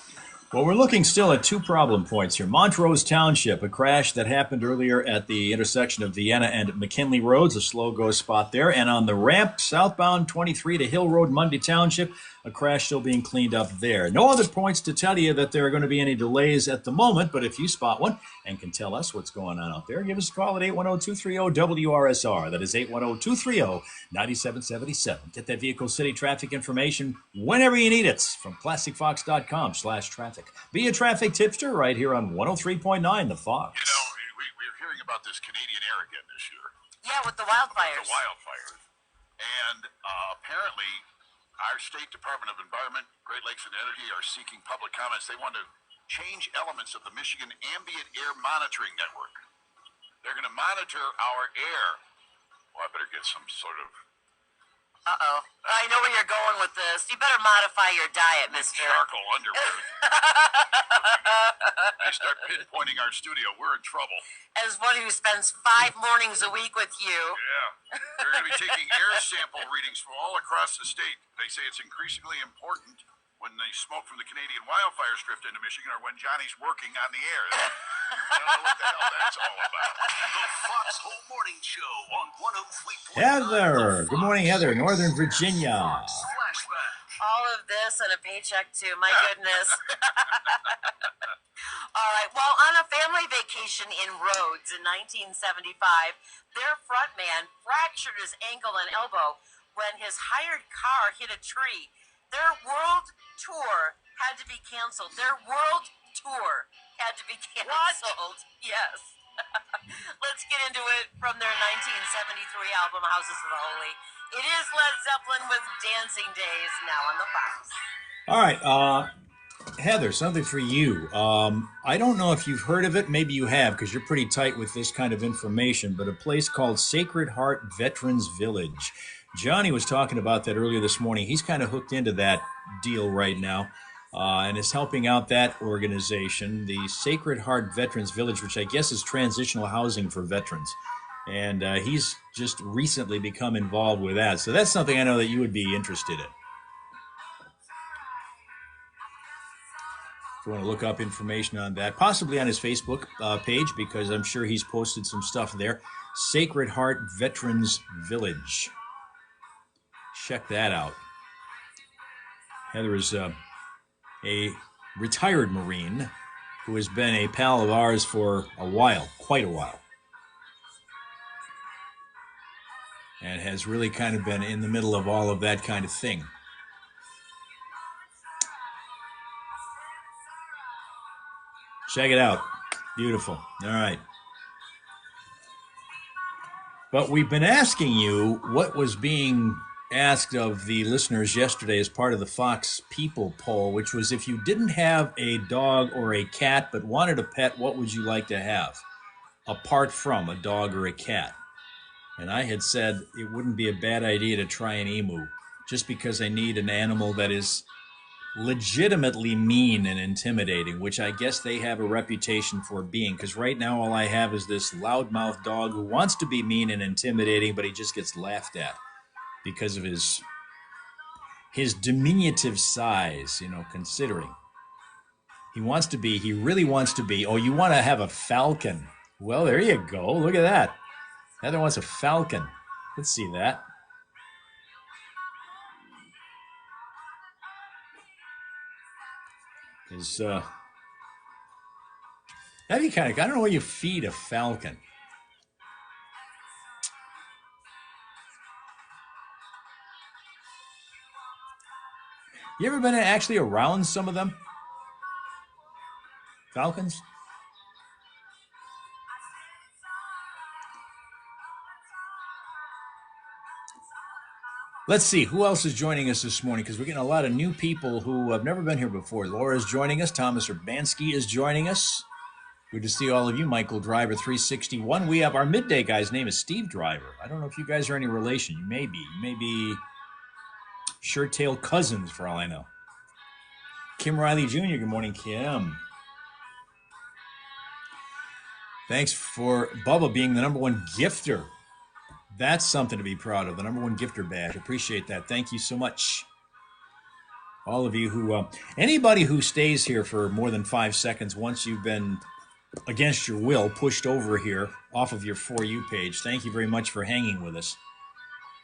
A: Well, we're looking still at 2 problem points here. Montrose Township, a crash that happened earlier at the intersection of Vienna and McKinley Roads, a slow-go spot there. And on the ramp, southbound 23 to Hill Road, Mundy Township, a crash still being cleaned up there. No other points to tell you that there are going to be any delays at the moment, but if you spot one and can tell us what's going on out there, give us a call at 810-230-WRSR. That is 810-230-9777. Get that Vehicle City traffic information whenever you need it from plasticfox.com/traffic. Be a traffic tipster right here on 103.9 The Fox.
B: You know, we're hearing about this Canadian air again this year.
C: Yeah, with the wildfires.
B: And apparently, our State Department of Environment, Great Lakes and Energy are seeking public comments. They want to change elements of the Michigan Ambient Air Monitoring Network. They're going to monitor our air. Well, I better get some sort of...
C: Uh-oh. I know where you're going with this. You better modify your diet, mister.
B: charcoal underwear. They start pinpointing our studio. We're in trouble.
C: As one who spends 5 mornings a week with you.
B: Yeah. They're going to be taking air sample readings from all across the state. They say it's increasingly important when the smoke from the Canadian wildfires drift into Michigan or when Johnny's working on the air. I don't know what the hell that's all about.
G: The Foxhole Morning Show on 103.9.
A: Heather. Good morning, Heather, Northern Virginia.
G: Flashback.
C: All of this and a paycheck, too. My goodness. All right. Well, on a family vacation in Rhodes in 1975, their frontman fractured his ankle and elbow when his hired car hit a tree. Their world tour had to be canceled. Their world tour had to be canceled. Yes. Let's get into it from their 1973 album, Houses of the Holy. It is Led Zeppelin with Dancing Days, now on the Fox.
A: All right, Heather, something for you. I don't know if you've heard of it. Maybe you have, because you're pretty tight with this kind of information, but a place called Sacred Heart Veterans Village. Johnny was talking about that earlier this morning. He's kind of hooked into that deal right now and is helping out that organization, the Sacred Heart Veterans Village, which I guess is transitional housing for veterans. And he's just recently become involved with that. So that's something I know that you would be interested in. If you want to look up information on that, possibly on his Facebook page, because I'm sure he's posted some stuff there. Sacred Heart Veterans Village. Check that out. Heather is a retired Marine who has been a pal of ours for a while, quite a while. And has really kind of been in the middle of all of that kind of thing. Check it out. Beautiful. All right. But we've been asking you what was being asked of the listeners yesterday as part of the Fox People poll, which was if you didn't have a dog or a cat but wanted a pet, what would you like to have apart from a dog or a cat? And I had said it wouldn't be a bad idea to try an emu, just because I need an animal that is legitimately mean and intimidating, which I guess they have a reputation for being, because right now all I have is this loudmouth dog who wants to be mean and intimidating, but he just gets laughed at because of his diminutive size, considering. He really wants to be, oh, you want to have a falcon. Well, there you go. Look at that. Heather wants a falcon. Let's see that. That'd be kind of, I don't know where you feed a falcon. You ever been actually around some of them? Falcons? Let's see, who else is joining us this morning? Because we're getting a lot of new people who have never been here before. Laura is joining us. Thomas Urbanski is joining us. Good to see all of you. Michael Driver 361. We have our midday guy's name is Steve Driver. I don't know if you guys are any relation. You may be. You may be shirt-tail cousins for all I know. Kim Riley Jr. Good morning, Kim. Thanks for Bubba being the #1 gifter. That's something to be proud of, the #1 gifter badge. Appreciate that. Thank you so much. All of you who, anybody who stays here for more than 5 seconds once you've been, against your will, pushed over here off of your For You page, thank you very much for hanging with us.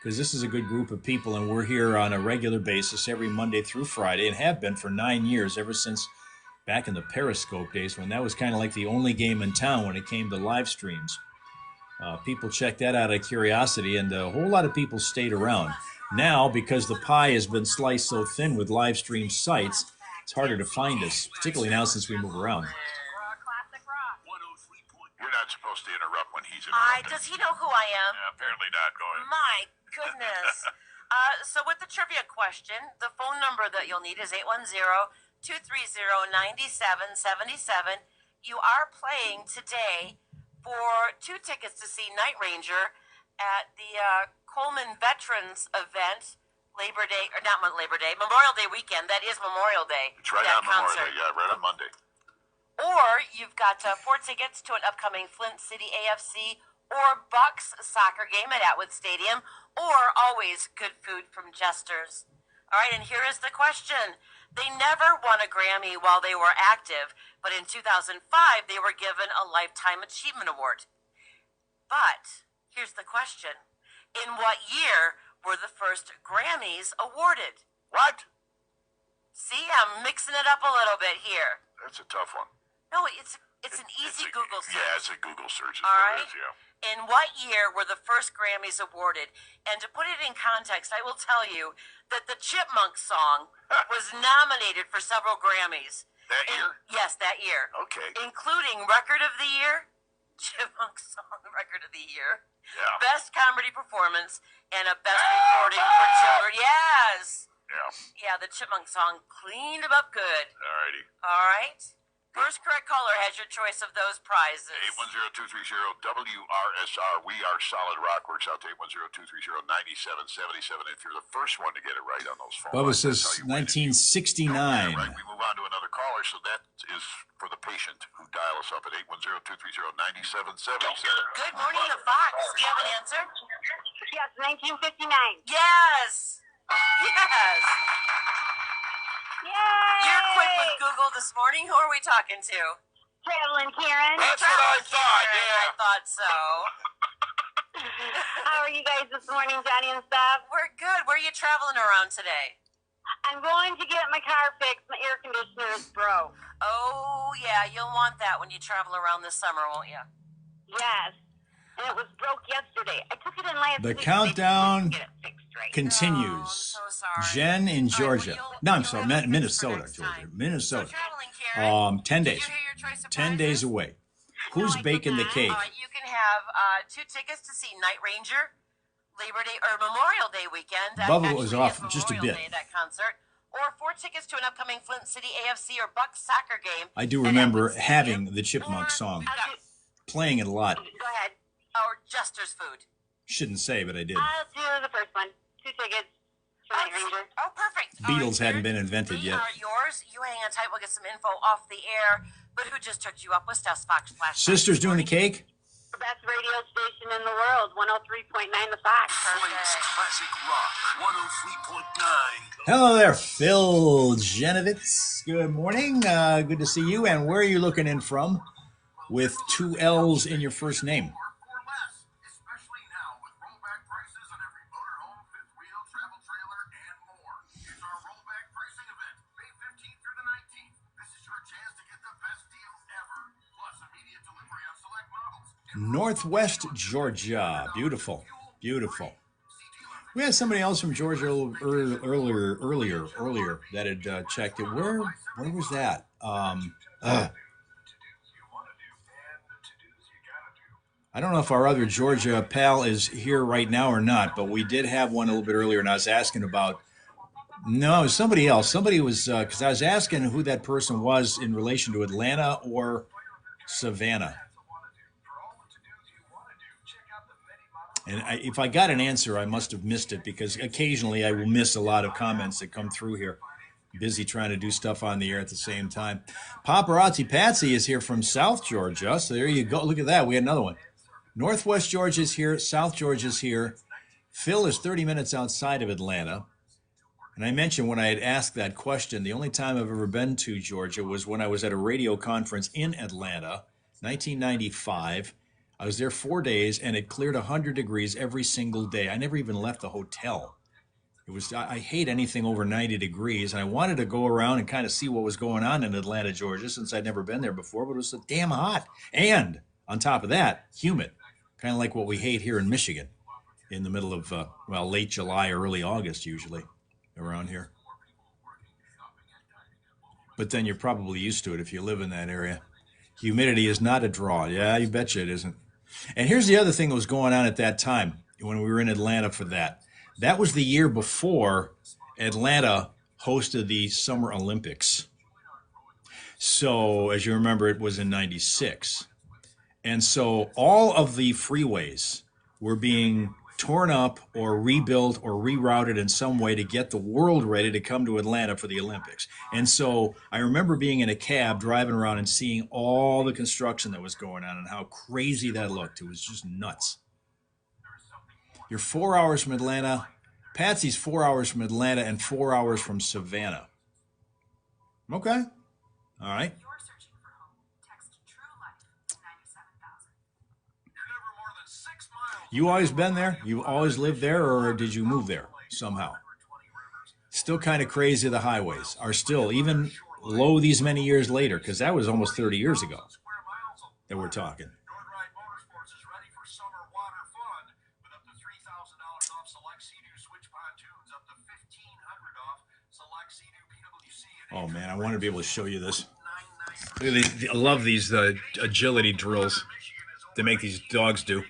A: Because this is a good group of people, and we're here on a regular basis every Monday through Friday, and have been for 9 years, ever since back in the Periscope days, when that was kind of like the only game in town when it came to live streams. People checked that out of curiosity, and a whole lot of people stayed around. Now, because the pie has been sliced so thin with live stream sites, it's harder to find us, particularly now since we move around.
B: You're not supposed to interrupt when he's interrupting.
C: Does he know who I am?
B: Yeah, apparently not. Go ahead.
C: My goodness. So with the trivia question, the phone number that you'll need is 810-230-9777. You are playing today for 2 tickets to see Night Ranger at the Coleman Veterans event, Labor Day, or not Labor Day, Memorial Day weekend. That is Memorial Day.
B: It's right on Memorial Day. Yeah, right on Monday.
C: Or you've got 4 tickets to an upcoming Flint City AFC or Bucks soccer game at Atwood Stadium, or always good food from Jester's. All right, and here is the question. They never won a Grammy while they were active, but in 2005, they were given a Lifetime Achievement Award. But here's the question. In what year were the first Grammys awarded?
B: What?
C: See, I'm mixing it up a little bit here.
B: That's a tough one.
C: No, it's an easy Google search.
B: Yeah, it's a Google search. Is
C: All
B: what
C: right.
B: it is, yeah.
C: In what year were the first Grammys awarded? And to put it in context, I will tell you that the Chipmunk song was nominated for several Grammys.
B: That year?
C: Yes, that year.
B: Okay.
C: Including Record of the Year, Chipmunk Song Record of the Year,
B: Yeah.
C: Best Comedy Performance, and a Best Recording for Children. Yes.
B: Yeah.
C: Yeah, the Chipmunk song cleaned them up good.
B: Alrighty.
C: All right. First correct caller has your choice of those prizes.
B: 810-230-WRSR. We are Solid Rock. Works out to 810-230-9777. If you're the first one to get it right on those phone
A: Bubba
B: lines,
A: says
B: that's how you win it.
A: 1969.
B: Right, we move on to another caller, so that is for the patient who dial us up at 810-230-9777.
C: Good morning, the Fox. Do you have an answer?
H: Yes, 1959.
C: Yes. Yes.
H: Yay!
C: You're quick with Google this morning. Who are we talking to?
H: Traveling Karen.
B: That's what I thought, yeah.
C: I thought so.
H: How are you guys this morning, Johnny and stuff?
C: We're good. Where are you traveling around today?
H: I'm going to get my car fixed. My air conditioner is broke.
C: Oh, yeah. You'll want that when you travel around this summer, won't you?
H: Yes. And it was broke yesterday. I took it in last
A: The
H: week.
A: countdown
H: Get it fixed right.
A: continues.
C: Oh, I'm so sorry.
A: Jen in Georgia.
C: All right,
A: No, I'm
C: you'll
A: sorry,
C: have to fix for
A: Minnesota,
C: next
A: Georgia.
C: time.
A: Minnesota.
C: So traveling, Karen.
A: 10
C: Did
A: days.
C: you hear your choice of
A: 10
C: prizes?
A: days away. Who's
H: I
A: baking the
H: forgot.
A: cake?
C: You can have 2 tickets to see Night Ranger, Labor Day or Memorial Day weekend. That
A: Bubba was
C: actually
A: off
C: is
A: just a
C: Memorial
A: bit.
C: Day, that concert. Or 4 tickets to an upcoming Flint City AFC or Bucks soccer game.
A: I do
C: at
A: remember
C: Atwood
A: having
C: Stadium.
A: the Chipmunk
C: Or
A: song,
C: you got-
A: playing it a lot.
H: Go ahead.
C: Or Jester's Food.
A: Shouldn't say, but I did.
H: I'll do the first one. 2 tickets for Night Ranger.
C: Oh, perfect. All
A: Beatles
C: right,
A: hadn't
C: Karen,
A: been invented
C: they
A: yet.
C: are yours. You hang on tight. We'll get some info off the air. But who just took you up with Steph's Fox Flash?
A: Sister's doing the cake?
H: The best radio station in the world, 103.9 The Fox.
C: Perfect.
G: Classic Rock 103.9.
A: Hello there, Phil Genovitz. Good morning. Good to see you. And where are you looking in from with 2 L's in your first name?
G: Or less, especially now with rollback prices on every motorhome, fifth wheel, travel trailer, and more. It's our rollback pricing event, May 15th through the 19th. This is your chance to get the best deals ever, plus immediate delivery on select models.
A: Northwest Georgia. Beautiful. Beautiful. We had somebody else from Georgia earlier that had checked it. Where was that? I don't know if our other Georgia pal is here right now or not, but we did have one a little bit earlier, and I was asking about. No, it was somebody else. Somebody was because I was asking who that person was in relation to Atlanta or Savannah. And if I got an answer, I must have missed it because occasionally I will miss a lot of comments that come through here. Busy trying to do stuff on the air at the same time. Paparazzi Patsy is here from South Georgia. So there you go. Look at that. We had another one. Northwest Georgia's here. South Georgia's here. Phil is 30 minutes outside of Atlanta. And I mentioned when I had asked that question, the only time I've ever been to Georgia was when I was at a radio conference in Atlanta, 1995. I was there 4 days, and it cleared 100 degrees every single day. I never even left the hotel. I hate anything over 90 degrees, and I wanted to go around and kind of see what was going on in Atlanta, Georgia, since I'd never been there before, but it was so damn hot. And on top of that, humid, kind of like what we hate here in Michigan in the middle of, late July or early August usually around here. But then you're probably used to it if you live in that area. Humidity is not a draw. Yeah, you betcha it isn't. And here's the other thing that was going on at that time when we were in Atlanta for that. That was the year before Atlanta hosted the Summer Olympics. So, as you remember, it was in 96. And so all of the freeways were being torn up or rebuilt or rerouted in some way to get the world ready to come to Atlanta for the Olympics. And so I remember being in a cab driving around and seeing all the construction that was going on and how crazy that looked. It was just nuts. You're 4 hours from Atlanta. Patsy's 4 hours from Atlanta and 4 hours from Savannah. Okay. All right. You always been there? You always lived there, or did you move there somehow? Still kind of crazy the highways are still, even low these many years later, because that was almost 30 years ago that we're talking. Oh, man, I want to be able to show you this. Look at these. I love these agility drills they make these dogs do.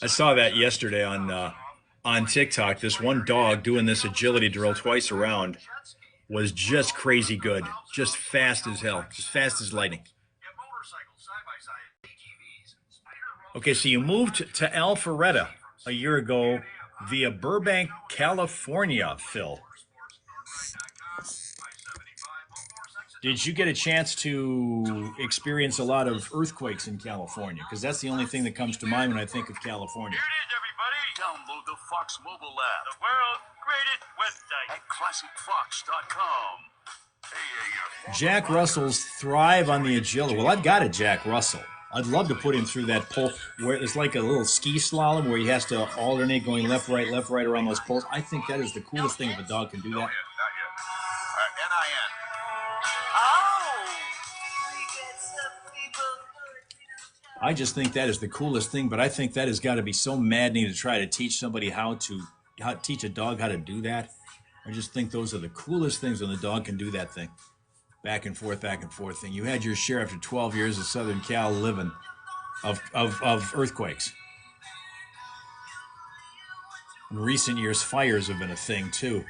A: I saw that yesterday on TikTok. This one dog doing this agility drill twice around was just crazy good, just fast as hell, just fast as lightning. Okay, so you moved to Alpharetta a year ago via Burbank, California, Phil. Did you get a chance to experience a lot of earthquakes in California? Because that's the only thing that comes to mind when I think of California.
G: Here it is, everybody. Download the Fox mobile app. The world's greatest website. At classicfox.com.
A: Jack Russells thrive on the agility. Well, I've got a Jack Russell. I'd love to put him through that pole where it's like a little ski slalom where he has to alternate going left, right around those poles. I think that is the coolest thing if a dog can do that.
B: Not yet. NIN.
A: I just think that is the coolest thing, but I think that has got to be so maddening to try to teach somebody how to teach a dog how to do that. I just think those are the coolest things when the dog can do that thing. Back and forth thing. You had your share after 12 years of Southern Cal living of earthquakes. In recent years, fires have been a thing too,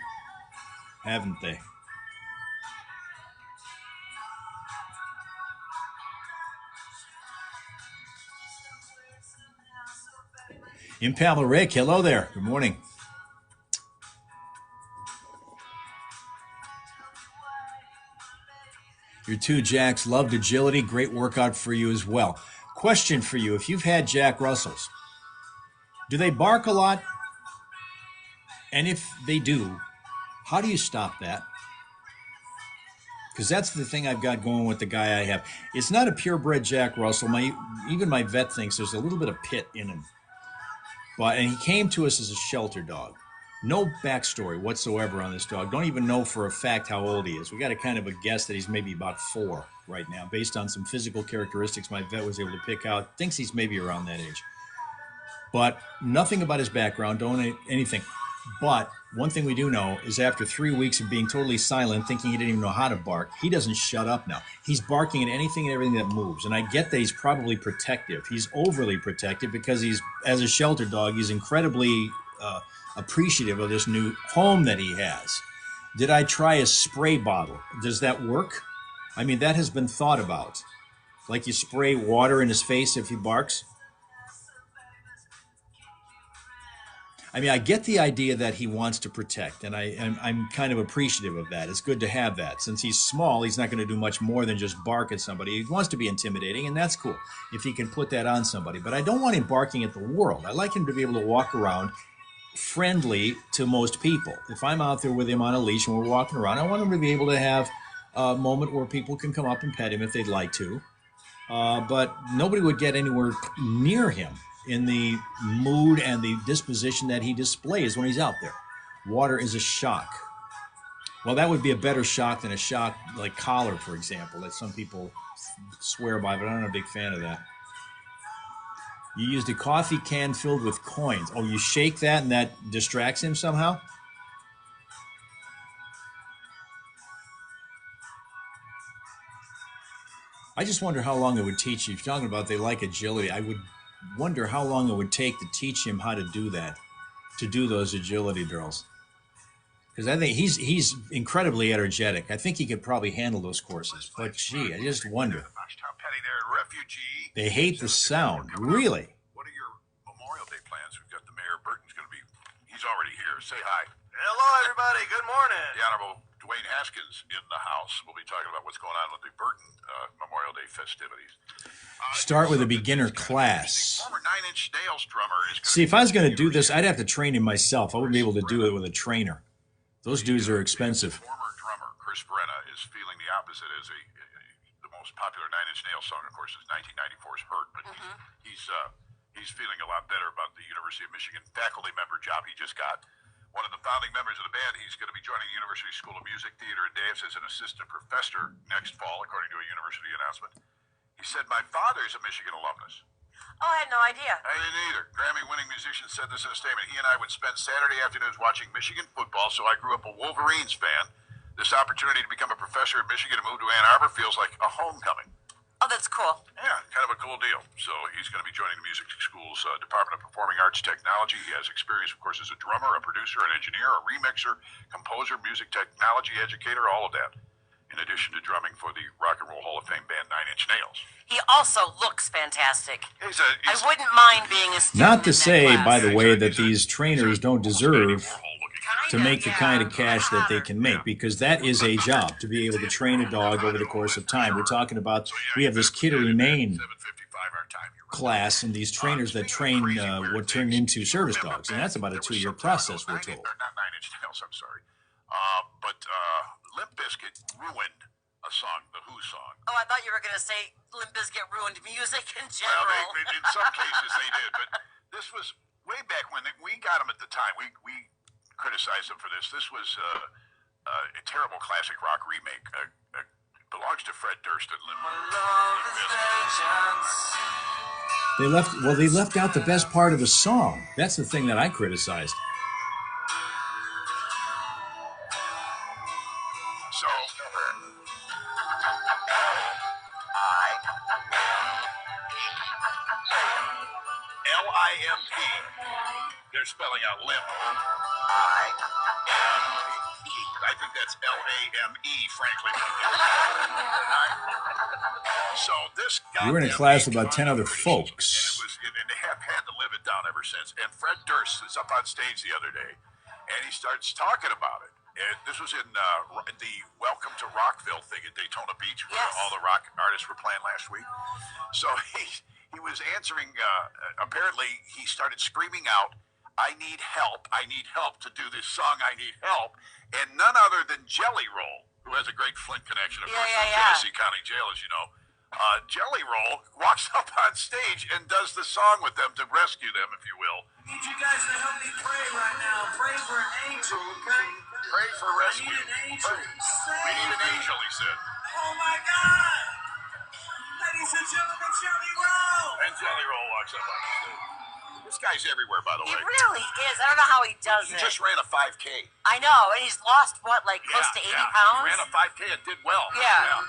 A: haven't they? Impala Rick, hello there. Good morning. Your two Jacks loved agility. Great workout for you as well. Question for you. If you've had Jack Russells, do they bark a lot? And if they do, how do you stop that? Because that's the thing I've got going with the guy I have. It's not a purebred Jack Russell. Even my vet thinks there's a little bit of pit in him. And he came to us as a shelter dog. No backstory whatsoever on this dog. Don't even know for a fact how old he is. We got a kind of a guess that he's maybe about 4 right now, based on some physical characteristics my vet was able to pick out. Thinks he's maybe around that age. But nothing about his background, don't anything. But one thing we do know is after 3 weeks of being totally silent, thinking he didn't even know how to bark, he doesn't shut up now. He's barking at anything and everything that moves. And I get that he's probably protective. He's overly protective because he's, as a shelter dog, he's incredibly appreciative of this new home that he has. Did I try a spray bottle? Does that work? I mean, that has been thought about. Like you spray water in his face if he barks. I mean, I get the idea that he wants to protect, and I'm kind of appreciative of that. It's good to have that. Since he's small, he's not going to do much more than just bark at somebody. He wants to be intimidating, and that's cool if he can put that on somebody. But I don't want him barking at the world. I like him to be able to walk around friendly to most people. If I'm out there with him on a leash and we're walking around, I want him to be able to have a moment where people can come up and pet him if they'd like to. But nobody would get anywhere near him in the mood and the disposition that he displays when he's out there. Water is a shock. Well, that would be a better shock than a shock like collar, for example, that some people swear by, but I'm not a big fan of that. You used a coffee can filled with coins. Oh, you shake that and that distracts him somehow? I just wonder how long it would teach you. If you're talking about they like agility, I would wonder how long it would take to teach him how to do that, to do those agility drills. Because I think he's incredibly energetic. I think he could probably handle those courses. But gee, I just wonder. They hate the sound. Really?
B: What are your Memorial Day plans? We've got the mayor, Burton's going to be, he's already here. Say hi.
I: Hello, everybody. Good morning.
B: The Honorable Dwayne Haskins in the house. We'll be talking about what's going on with the Burton Memorial Day festivities.
A: Start with a beginner class.
B: Former Nine Inch Nails drummer is.
A: See, if I was going to do this, I'd have to train him myself. I wouldn't be able to do it with a trainer. Those dudes are expensive.
B: Former drummer Chris Brenna is feeling the opposite as the most popular Nine Inch Nails song, of course, is 1994's "Hurt," but he's feeling a lot better about the University of Michigan faculty member job he just got. One of the founding members of the band, he's going to be joining the University School of Music, Theater, and Dance as an assistant professor next fall, according to a university announcement. He said, "My father's a Michigan alumnus."
C: Oh, I had no idea.
B: I didn't either. Grammy-winning musician said this in a statement. He and I would spend Saturday afternoons watching Michigan football, so I grew up a Wolverines fan. This opportunity to become a professor at Michigan and move to Ann Arbor feels like a homecoming.
C: Oh, that's cool.
B: Yeah, kind of a cool deal. So he's going to be joining the music school's Department of Performing Arts Technology. He has experience, of course, as a drummer, a producer, an engineer, a remixer, composer, music technology educator, all of that. In addition to drumming for the Rock and Roll Hall of Fame band Nine Inch Nails.
C: He also looks fantastic. I
B: He's
C: wouldn't mind being a student.
A: Not to
C: in that
A: say,
C: class.
A: by the way, that these trainers don't deserve to make the kind of cash that they can make, because that is a job, to be able to train a dog over the course of time. We're talking about, we have this Kittery, Maine class and these trainers that train what turned into service dogs, and that's about a 2-year process, we're told.
B: Not Nine Inch Nails, I'm sorry. But Limp Bizkit ruined a song, the Who song.
C: Oh, I thought you were going to say Limp Bizkit ruined music in
B: Well,
C: general.
B: in some cases they did, but this was way back when we got them at the time. We criticized them for this. This was a terrible classic rock remake. Belongs to Fred Durst and Limp Bizkit.
A: They left out the best part of the song. That's the thing that I criticized.
B: So, L-I-M-P. They're spelling out limp. I think that's L-A-M-E, frankly. So this got
A: We were in a
B: them
A: class with
B: a
A: about 10 other
B: pretty
A: folks.
B: and they have had to live it down ever since. And Fred Durst is up on stage the other day, and he starts talking about it. And this was in the Welcome to Rockville thing at Daytona Beach, where all the rock artists were playing last week. So he was answering, apparently he started screaming out, "I need help. I need help to do this song. I need help." And none other than Jelly Roll, who has a great Flint connection, of course, from Genesee County Jail, as you know, Jelly Roll walks up on stage and does the song with them to rescue them, if you will.
G: I need you guys to help me pray right now. Pray for an angel, okay?
B: Pray for rescue.
G: I need an angel.
B: We need an angel, he said.
G: Oh my God! Ladies and gentlemen, Jelly Roll!
B: And Jelly Roll walks up on stage. This guy's everywhere, by the
C: He
B: way.
C: really is. I don't know how he does
B: He
C: it.
B: just ran a 5K.
C: I know, and he's lost, what, like close to 80 pounds?
B: He ran a 5K and did well.
C: Yeah.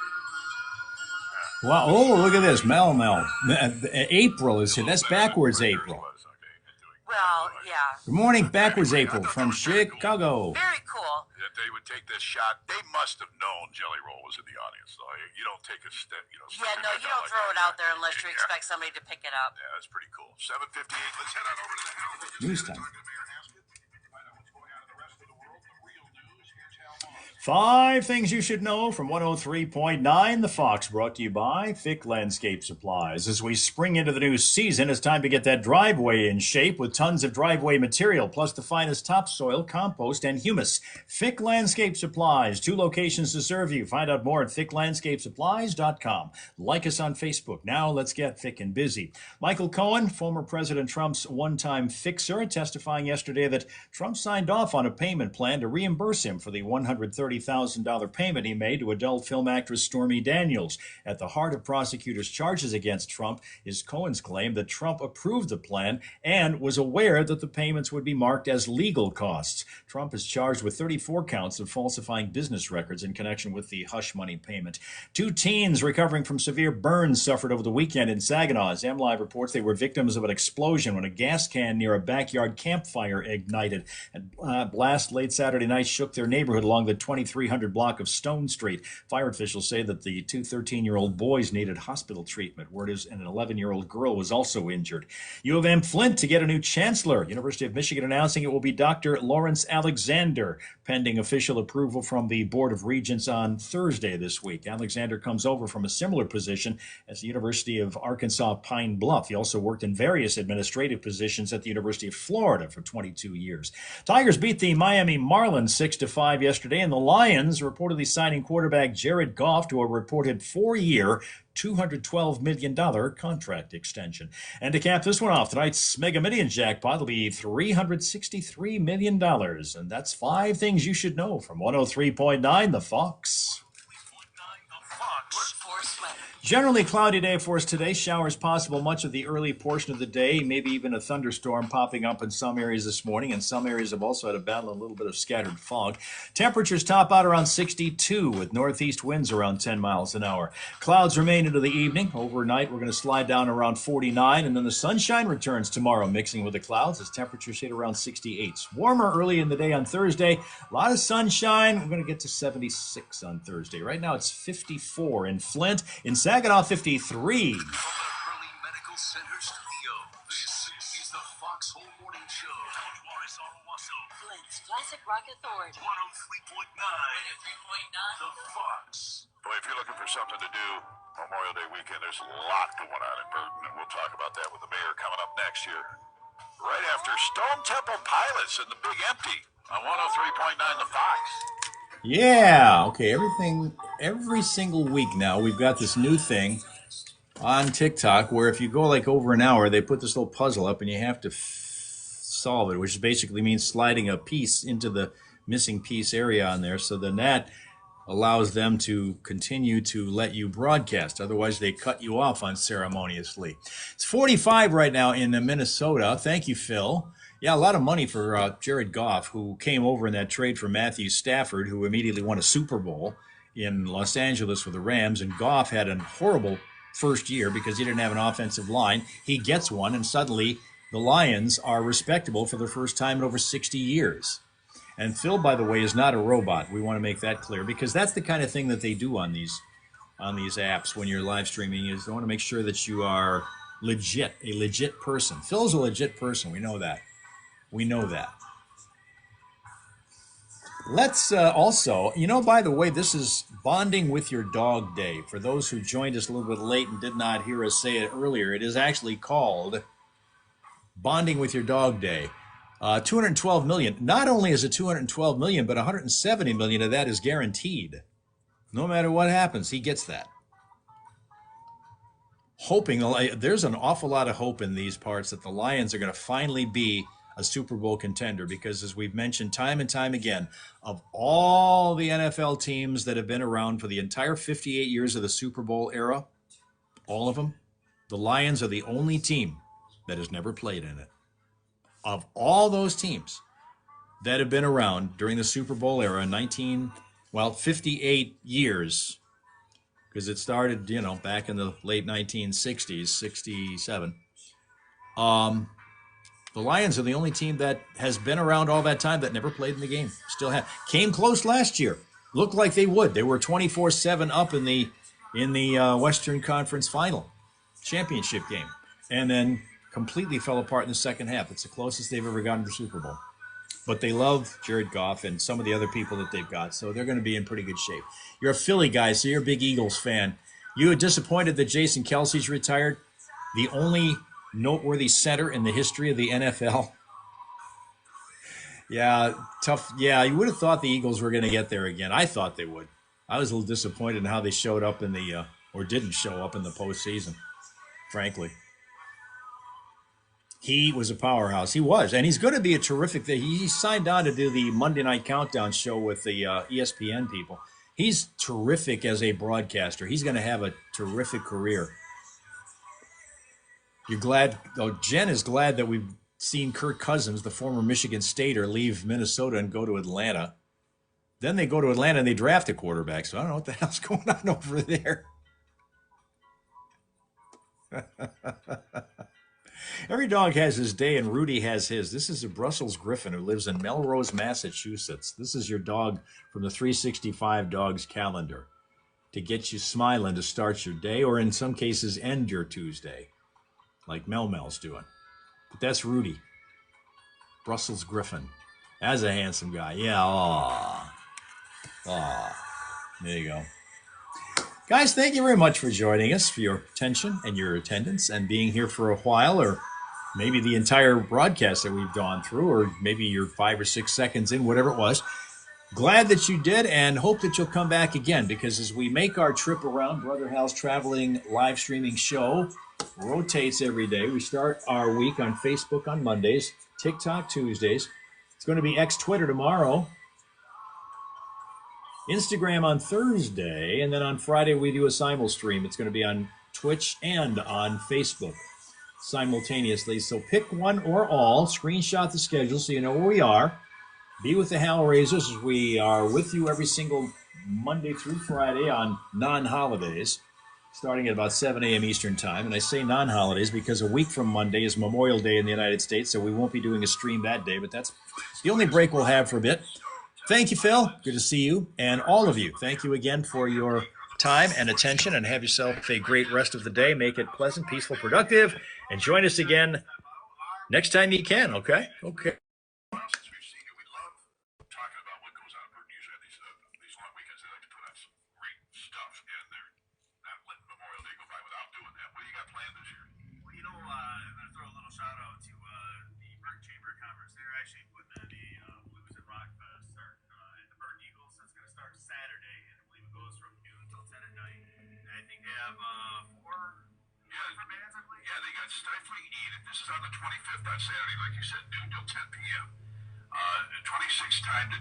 A: Wow. Oh, look at this. Mel. April is here. That's backwards April.
C: Well, yeah.
A: Good morning, backwards April from Chicago.
C: Very cool.
B: That they would take this shot. They must have known Jelly Roll was in the audience. So you don't take a step,
C: Yeah, no, you don't throw it out there unless you expect somebody to pick it up.
B: Yeah, that's pretty cool. 7:58. Let's head on over to the house.
A: News time.
B: Find out what's going on in the rest of the world. The real news. Here's Hal Moss.
A: 5 things you should know from 103.9 The Fox, brought to you by Fick Landscape Supplies. As we spring into the new season, it's time to get that driveway in shape with tons of driveway material, plus the finest topsoil, compost, and humus. Fick Landscape Supplies, 2 locations to serve you. Find out more at ficklandscapesupplies.com. Like us on Facebook. Now let's get thick and busy. Michael Cohen, former President Trump's one-time fixer, testifying yesterday that Trump signed off on a payment plan to reimburse him for the $130,000 payment he made to adult film actress Stormy Daniels. At the heart of prosecutors' charges against Trump is Cohen's claim that Trump approved the plan and was aware that the payments would be marked as legal costs. Trump is charged with 34 counts of falsifying business records in connection with the hush money payment. 2 teens recovering from severe burns suffered over the weekend in Saginaw. As MLive reports, they were victims of an explosion when a gas can near a backyard campfire ignited. A blast late Saturday night shook their neighborhood along the 2300 block of Stone Street. Fire officials say that the 2 13-year-old boys needed hospital treatment. Word is an 11-year-old girl was also injured. U of M Flint to get a new chancellor. University of Michigan announcing it will be Dr. Lawrence Alexander, pending official approval from the Board of Regents on Thursday this week. Alexander comes over from a similar position at the University of Arkansas Pine Bluff. He also worked in various administrative positions at the University of Florida for 22 years. Tigers beat the Miami Marlins 6-5 yesterday, and the Lions reportedly signing quarterback Jared Goff to a reported 4-year, $212 million contract extension. And to cap this one off, tonight's Mega Millions jackpot will be $363 million. And that's 5 things you should know from 103.9 The Fox. Generally cloudy day for us today. Showers possible much of the early portion of the day, maybe even a thunderstorm popping up in some areas this morning, and some areas have also had a battle a little bit of scattered fog. Temperatures top out around 62 with northeast winds around 10 miles an hour. Clouds remain into the evening. Overnight, we're going to slide down around 49, and then the sunshine returns tomorrow, mixing with the clouds as temperatures hit around 68. Warmer early in the day on Thursday. A lot of sunshine. We're going to get to 76 on Thursday. Right now, it's 54 in Flint. In Saginaw, 53.
G: From the Hurley Medical Center studio, this is the Fox Home Morning Show.
J: Flint's Classic Rock Authority.
G: 103.9. The Fox.
B: Boy, if you're looking for something to do Memorial Day weekend, there's a lot going on in Burton, and we'll talk about that with the mayor coming up next year. Right after Stone Temple Pilots and the Big Empty on 103.9 The Fox.
A: Yeah, okay, every single week now, we've got this new thing on TikTok where if you go like over an hour, they put this little puzzle up and you have to solve it, which basically means sliding a piece into the missing piece area on there. So then that allows them to continue to let you broadcast. Otherwise, they cut you off unceremoniously. It's 45 right now in Minnesota. Thank you, Phil. Yeah, a lot of money for Jared Goff, who came over in that trade for Matthew Stafford, who immediately won a Super Bowl in Los Angeles with the Rams. And Goff had a horrible first year because he didn't have an offensive line. He gets one, and suddenly the Lions are respectable for the first time in over 60 years. And Phil, by the way, is not a robot. We want to make that clear because that's the kind of thing that they do on these apps when you're live streaming. Is they want to make sure that you are legit, a legit person. Phil's a legit person. We know that. We know that. Let's also, by the way, this is Bonding with Your Dog Day. For those who joined us a little bit late and did not hear us say it earlier, it is actually called Bonding with Your Dog Day. 212 million. Not only is it 212 million, but 170 million of that is guaranteed. No matter what happens, he gets that. hoping, there's an awful lot of hope in these parts that the Lions are going to finally be a Super Bowl contender, because as we've mentioned time and time again, of all the NFL teams that have been around for the entire 58 years of the Super Bowl era, all of them, the Lions are the only team that has never played in it. Of all those teams that have been around during the Super Bowl era, 58 years, because it started, back in the late 1960s, 67. The Lions are the only team that has been around all that time that never played in the game. Still have. Came close last year. Looked like they would. They were 24-7 up in the Western Conference Final championship game, and then completely fell apart in the second half. It's the closest they've ever gotten to the Super Bowl. But they love Jared Goff and some of the other people that they've got, so they're going to be in pretty good shape. You're a Philly guy, so you're a big Eagles fan. You were disappointed that Jason Kelsey's retired, the only noteworthy center in the history of the NFL. Yeah, tough. Yeah, you would have thought the Eagles were going to get there again. I thought they would. I was a little disappointed in how they showed up in the, or didn't show up in the postseason, frankly. He was a powerhouse. He was, and he's going to be a terrific. He signed on to do the Monday Night Countdown show with the ESPN people. He's terrific as a broadcaster. He's going to have a terrific career. You're glad. Oh, Jen is glad that we've seen Kirk Cousins, the former Michigan Stater, leave Minnesota and go to Atlanta. Then they go to Atlanta and they draft a quarterback. So I don't know what the hell's going on over there. Every dog has his day, and Rudy has his. This is a Brussels Griffin who lives in Melrose, Massachusetts. This is your dog from the 365 Dogs calendar to get you smiling to start your day, or in some cases end your Tuesday, like Mel's doing. But that's Rudy. Brussels Griffin. That's a handsome guy. Yeah, there you go. Guys, thank you very much for joining us, for your attention and your attendance, and being here for a while, or maybe the entire broadcast that we've gone through, or maybe you're 5 or 6 seconds in, whatever it was. Glad that you did, and hope that you'll come back again, because as we make our trip around, Brother Hal's traveling live streaming show rotates every day. We start our week on Facebook on Mondays, TikTok Tuesdays. It's going to be Twitter tomorrow, Instagram on Thursday, and then on Friday we do a simul stream. It's going to be on Twitch and on Facebook simultaneously. So pick one or all, screenshot the schedule so you know where we are. Be with the Hellraisers as we are with you every single Monday through Friday on non-holidays, starting at about 7 a.m. Eastern Time. And I say non-holidays because a week from Monday is Memorial Day in the United States, so we won't be doing a stream that day, but that's the only break we'll have for a bit. Thank you, Phil. Good to see you. And all of you, thank you again for your time and attention, and have yourself a great rest of the day. Make it pleasant, peaceful, productive, and join us again next time you can, okay? Okay.
B: Since we've seen you, we love talking about what goes on. Usually these long weekends, they like to put on some great stuff, and they're not letting Memorial Day go by without doing that. What do you got planned this year?
J: Well, I'm going to throw a little shout out to the Burke Chamber Conference. They're actually putting on a Blues and Rock Fest at the Burke Eagles. That's going to start Saturday, and I believe it goes from noon till 10 at night. And I think they have four different bands, I believe.
B: Yeah, they got Stifling Edith. This is on the 25th on Saturday, like you said, noon till 10 p.m. 26 time to